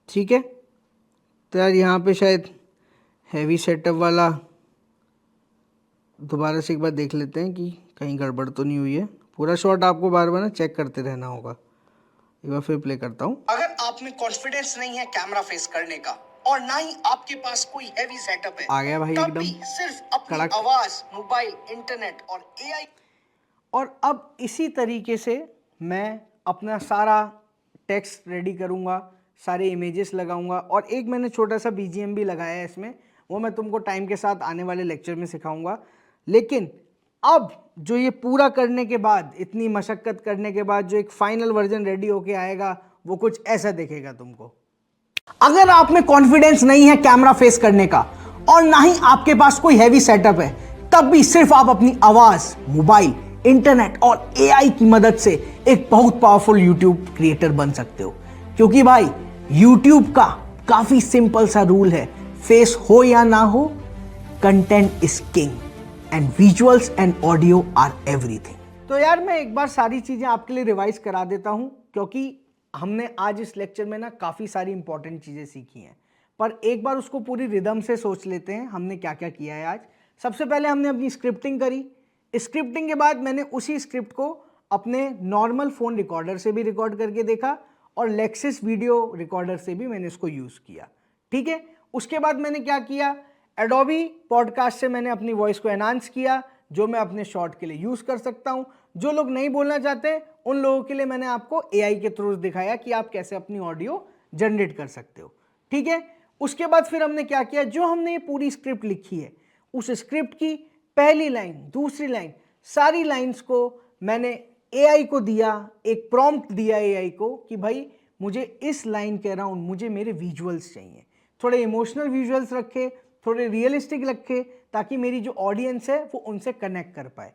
ठीक है। तो यार यहाँ पे शायद हैवी सेटअप वाला दोबारा से एक बार देख लेते हैं कि कहीं गड़बड़ तो नहीं हुई है। पूरा शॉट आपको बार बार ना चेक करते रहना होगा। एक बार फिर प्ले करता हूँ। अगर आप में कॉन्फिडेंस नहीं है कैमरा फेस करने का और ना ही आपके पास कोई हैवी सेटअप है, आ गया भाई तब एकदम भी सिर्फ अपनी कड़क। आवाज, मोबाइल, इंटरनेट और एआई। और अब इसी तरीके से मैं अपना सारा टेक्स्ट रेडी करूँगा, सारे इमेजेस लगाऊंगा और एक मैंने छोटा सा बीजीएम भी लगाया है इसमें, वो मैं तुमको टाइम के साथ आने वाले लेक्चर में सिखाऊंगा। लेकिन अब जो ये पूरा करने के बाद, इतनी मशक्क़त करने के बाद जो एक फाइनल वर्जन रेडी होके आएगा वो कुछ ऐसा दिखेगा तुमको। अगर आप में कॉन्फिडेंस नहीं है कैमरा फेस करने का और ना ही आपके पास कोई हैवी सेटअप है, तब भी सिर्फ आप अपनी आवाज, मोबाइल, इंटरनेट और एआई की मदद से एक बहुत पावरफुल यूट्यूब क्रिएटर बन सकते हो। क्योंकि भाई यूट्यूब का काफी सिंपल सा रूल है, फेस हो या ना हो, content is king and visuals and audio are everything. तो यार मैं एक बार सारी चीजें आपके लिए रिवाइज करा देता हूं, क्योंकि हमने आज इस लेक्चर में ना काफी सारी इंपॉर्टेंट चीजें सीखी हैं, पर एक बार उसको पूरी रिदम से सोच लेते हैं हमने क्या क्या किया है आज। सबसे पहले हमने अपनी स्क्रिप्टिंग करी। स्क्रिप्टिंग के बाद मैंने उसी स्क्रिप्ट को अपने नॉर्मल फ़ोन रिकॉर्डर से भी रिकॉर्ड करके देखा और लेक्सिस वीडियो रिकॉर्डर से भी मैंने इसको यूज़ किया, ठीक है। उसके बाद मैंने क्या किया, एडोबी पॉडकास्ट से मैंने अपनी वॉइस को एनहांस किया, जो मैं अपने शॉर्ट के लिए यूज़ कर सकता हूँ। जो लोग नहीं बोलना चाहते उन लोगों के लिए मैंने आपको एआई के थ्रू दिखाया कि आप कैसे अपनी ऑडियो जनरेट कर सकते हो, ठीक है। उसके बाद फिर हमने क्या किया, जो हमने ये पूरी स्क्रिप्ट लिखी है उस स्क्रिप्ट की पहली लाइन, दूसरी लाइन, सारी लाइंस को मैंने एआई को दिया, एक प्रॉम्प्ट दिया एआई को कि भाई मुझे इस लाइन के अराउंड मुझे मेरे विजुअल्स चाहिए, थोड़े इमोशनल विजुअल्स रखे, थोड़े रियलिस्टिक रखे, ताकि मेरी जो ऑडियंस है वो उनसे कनेक्ट कर पाए।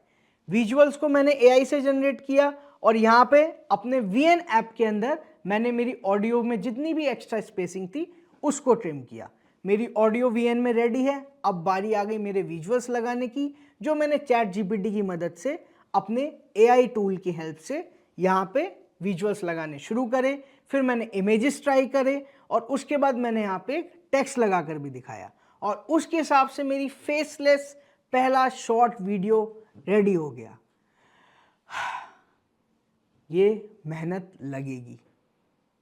विजुअल्स को मैंने एआई से जनरेट किया और यहाँ पे अपने वीएन ऐप के अंदर मैंने मेरी ऑडियो में जितनी भी एक्स्ट्रा स्पेसिंग थी उसको ट्रिम किया। मेरी ऑडियो वीएन में रेडी है। अब बारी आ गई मेरे विजुअल्स लगाने की, जो मैंने चैट जीपीटी की मदद से अपने एआई टूल की हेल्प से यहाँ पे विजुअल्स लगाने शुरू करे। फिर मैंने इमेजेस ट्राई करे और उसके बाद मैंने यहाँ पे एक टेक्स्ट लगाकर भी दिखाया और उसके हिसाब से मेरी फेसलेस पहला शॉर्ट वीडियो रेडी हो गया। ये मेहनत लगेगी,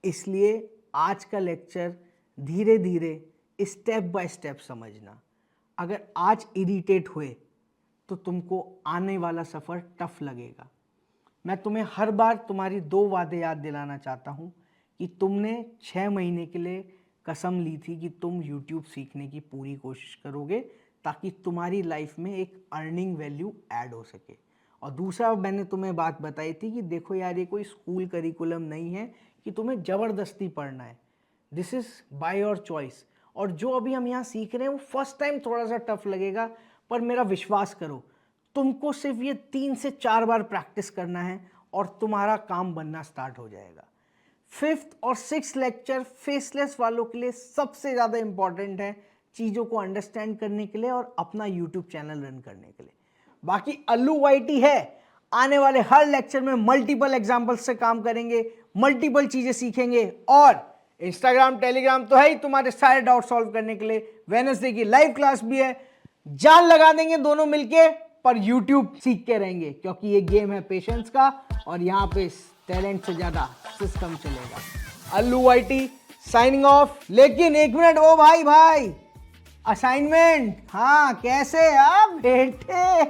इसलिए आज का लेक्चर धीरे धीरे स्टेप बाय स्टेप समझना। अगर आज इरिटेट हुए तो तुमको आने वाला सफ़र टफ लगेगा। मैं तुम्हें हर बार तुम्हारी 2 वादे याद दिलाना चाहता हूँ कि तुमने 6 महीने के लिए कसम ली थी कि तुम YouTube सीखने की पूरी कोशिश करोगे ताकि तुम्हारी लाइफ में एक अर्निंग वैल्यू ऐड हो सके। और दूसरा मैंने तुम्हें बात बताई थी कि देखो यार, ये कोई स्कूल करिकुलम नहीं है कि तुम्हें ज़बरदस्ती पढ़ना है। This is by your choice. और जो अभी हम यहाँ सीख रहे हैं वो फर्स्ट टाइम थोड़ा सा टफ लगेगा, पर मेरा विश्वास करो, तुमको सिर्फ ये 3 से 4 बार प्रैक्टिस करना है और तुम्हारा काम बनना स्टार्ट हो जाएगा। 5th और 6th लेक्चर फेसलेस वालों के लिए सबसे ज़्यादा इंपॉर्टेंट है, चीज़ों को अंडरस्टैंड करने के लिए और अपना यूट्यूब चैनल रन करने के लिए। बाकी अल्लू वाईटी है, आने वाले हर लेक्चर में मल्टीपल एग्जाम्पल्स से काम करेंगे, मल्टीपल चीज़ें सीखेंगे और इंस्टाग्राम टेलीग्राम तो है ही तुम्हारे सारे डाउट सॉल्व करने के लिए। वेडनेसडे की लाइव क्लास भी है, जान लगा देंगे दोनों मिलके, पर यूट्यूब सीख के रहेंगे क्योंकि ये गेम है पेशेंस का और यहाँ पे टैलेंट से ज़्यादा सिस्टम चलेगा। अल्लू वाईटी साइनिंग ऑफ। लेकिन 1 मिनट, ओ भाई असाइनमेंट, हाँ कैसे आप बेटे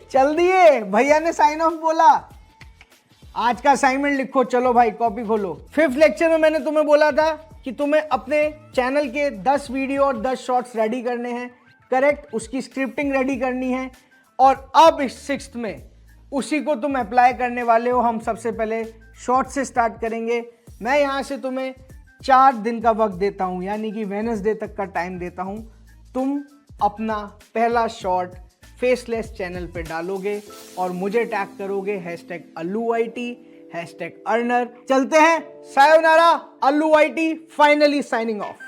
चल दिए, भैया ने साइन ऑफ बोला। आज का असाइनमेंट लिखो, चलो भाई कॉपी खोलो। 5th लेक्चर में मैंने तुम्हें बोला था कि तुम्हें अपने चैनल के 10 वीडियो और 10 शॉर्ट्स रेडी करने हैं, करेक्ट, उसकी स्क्रिप्टिंग रेडी करनी है। और अब इस 6th में उसी को तुम अप्लाई करने वाले हो। हम सबसे पहले शॉर्ट से स्टार्ट करेंगे। मैं यहाँ से तुम्हें 4 दिन का वक्त देता हूँ, यानी कि वेडनेसडे तक का टाइम देता हूँ। तुम अपना पहला शॉर्ट फेसलेस चैनल पे डालोगे और मुझे टैग करोगे #AlluYT #अर्नर। चलते हैं, सायोनारा, अल्लू वाईटी फाइनली साइनिंग ऑफ।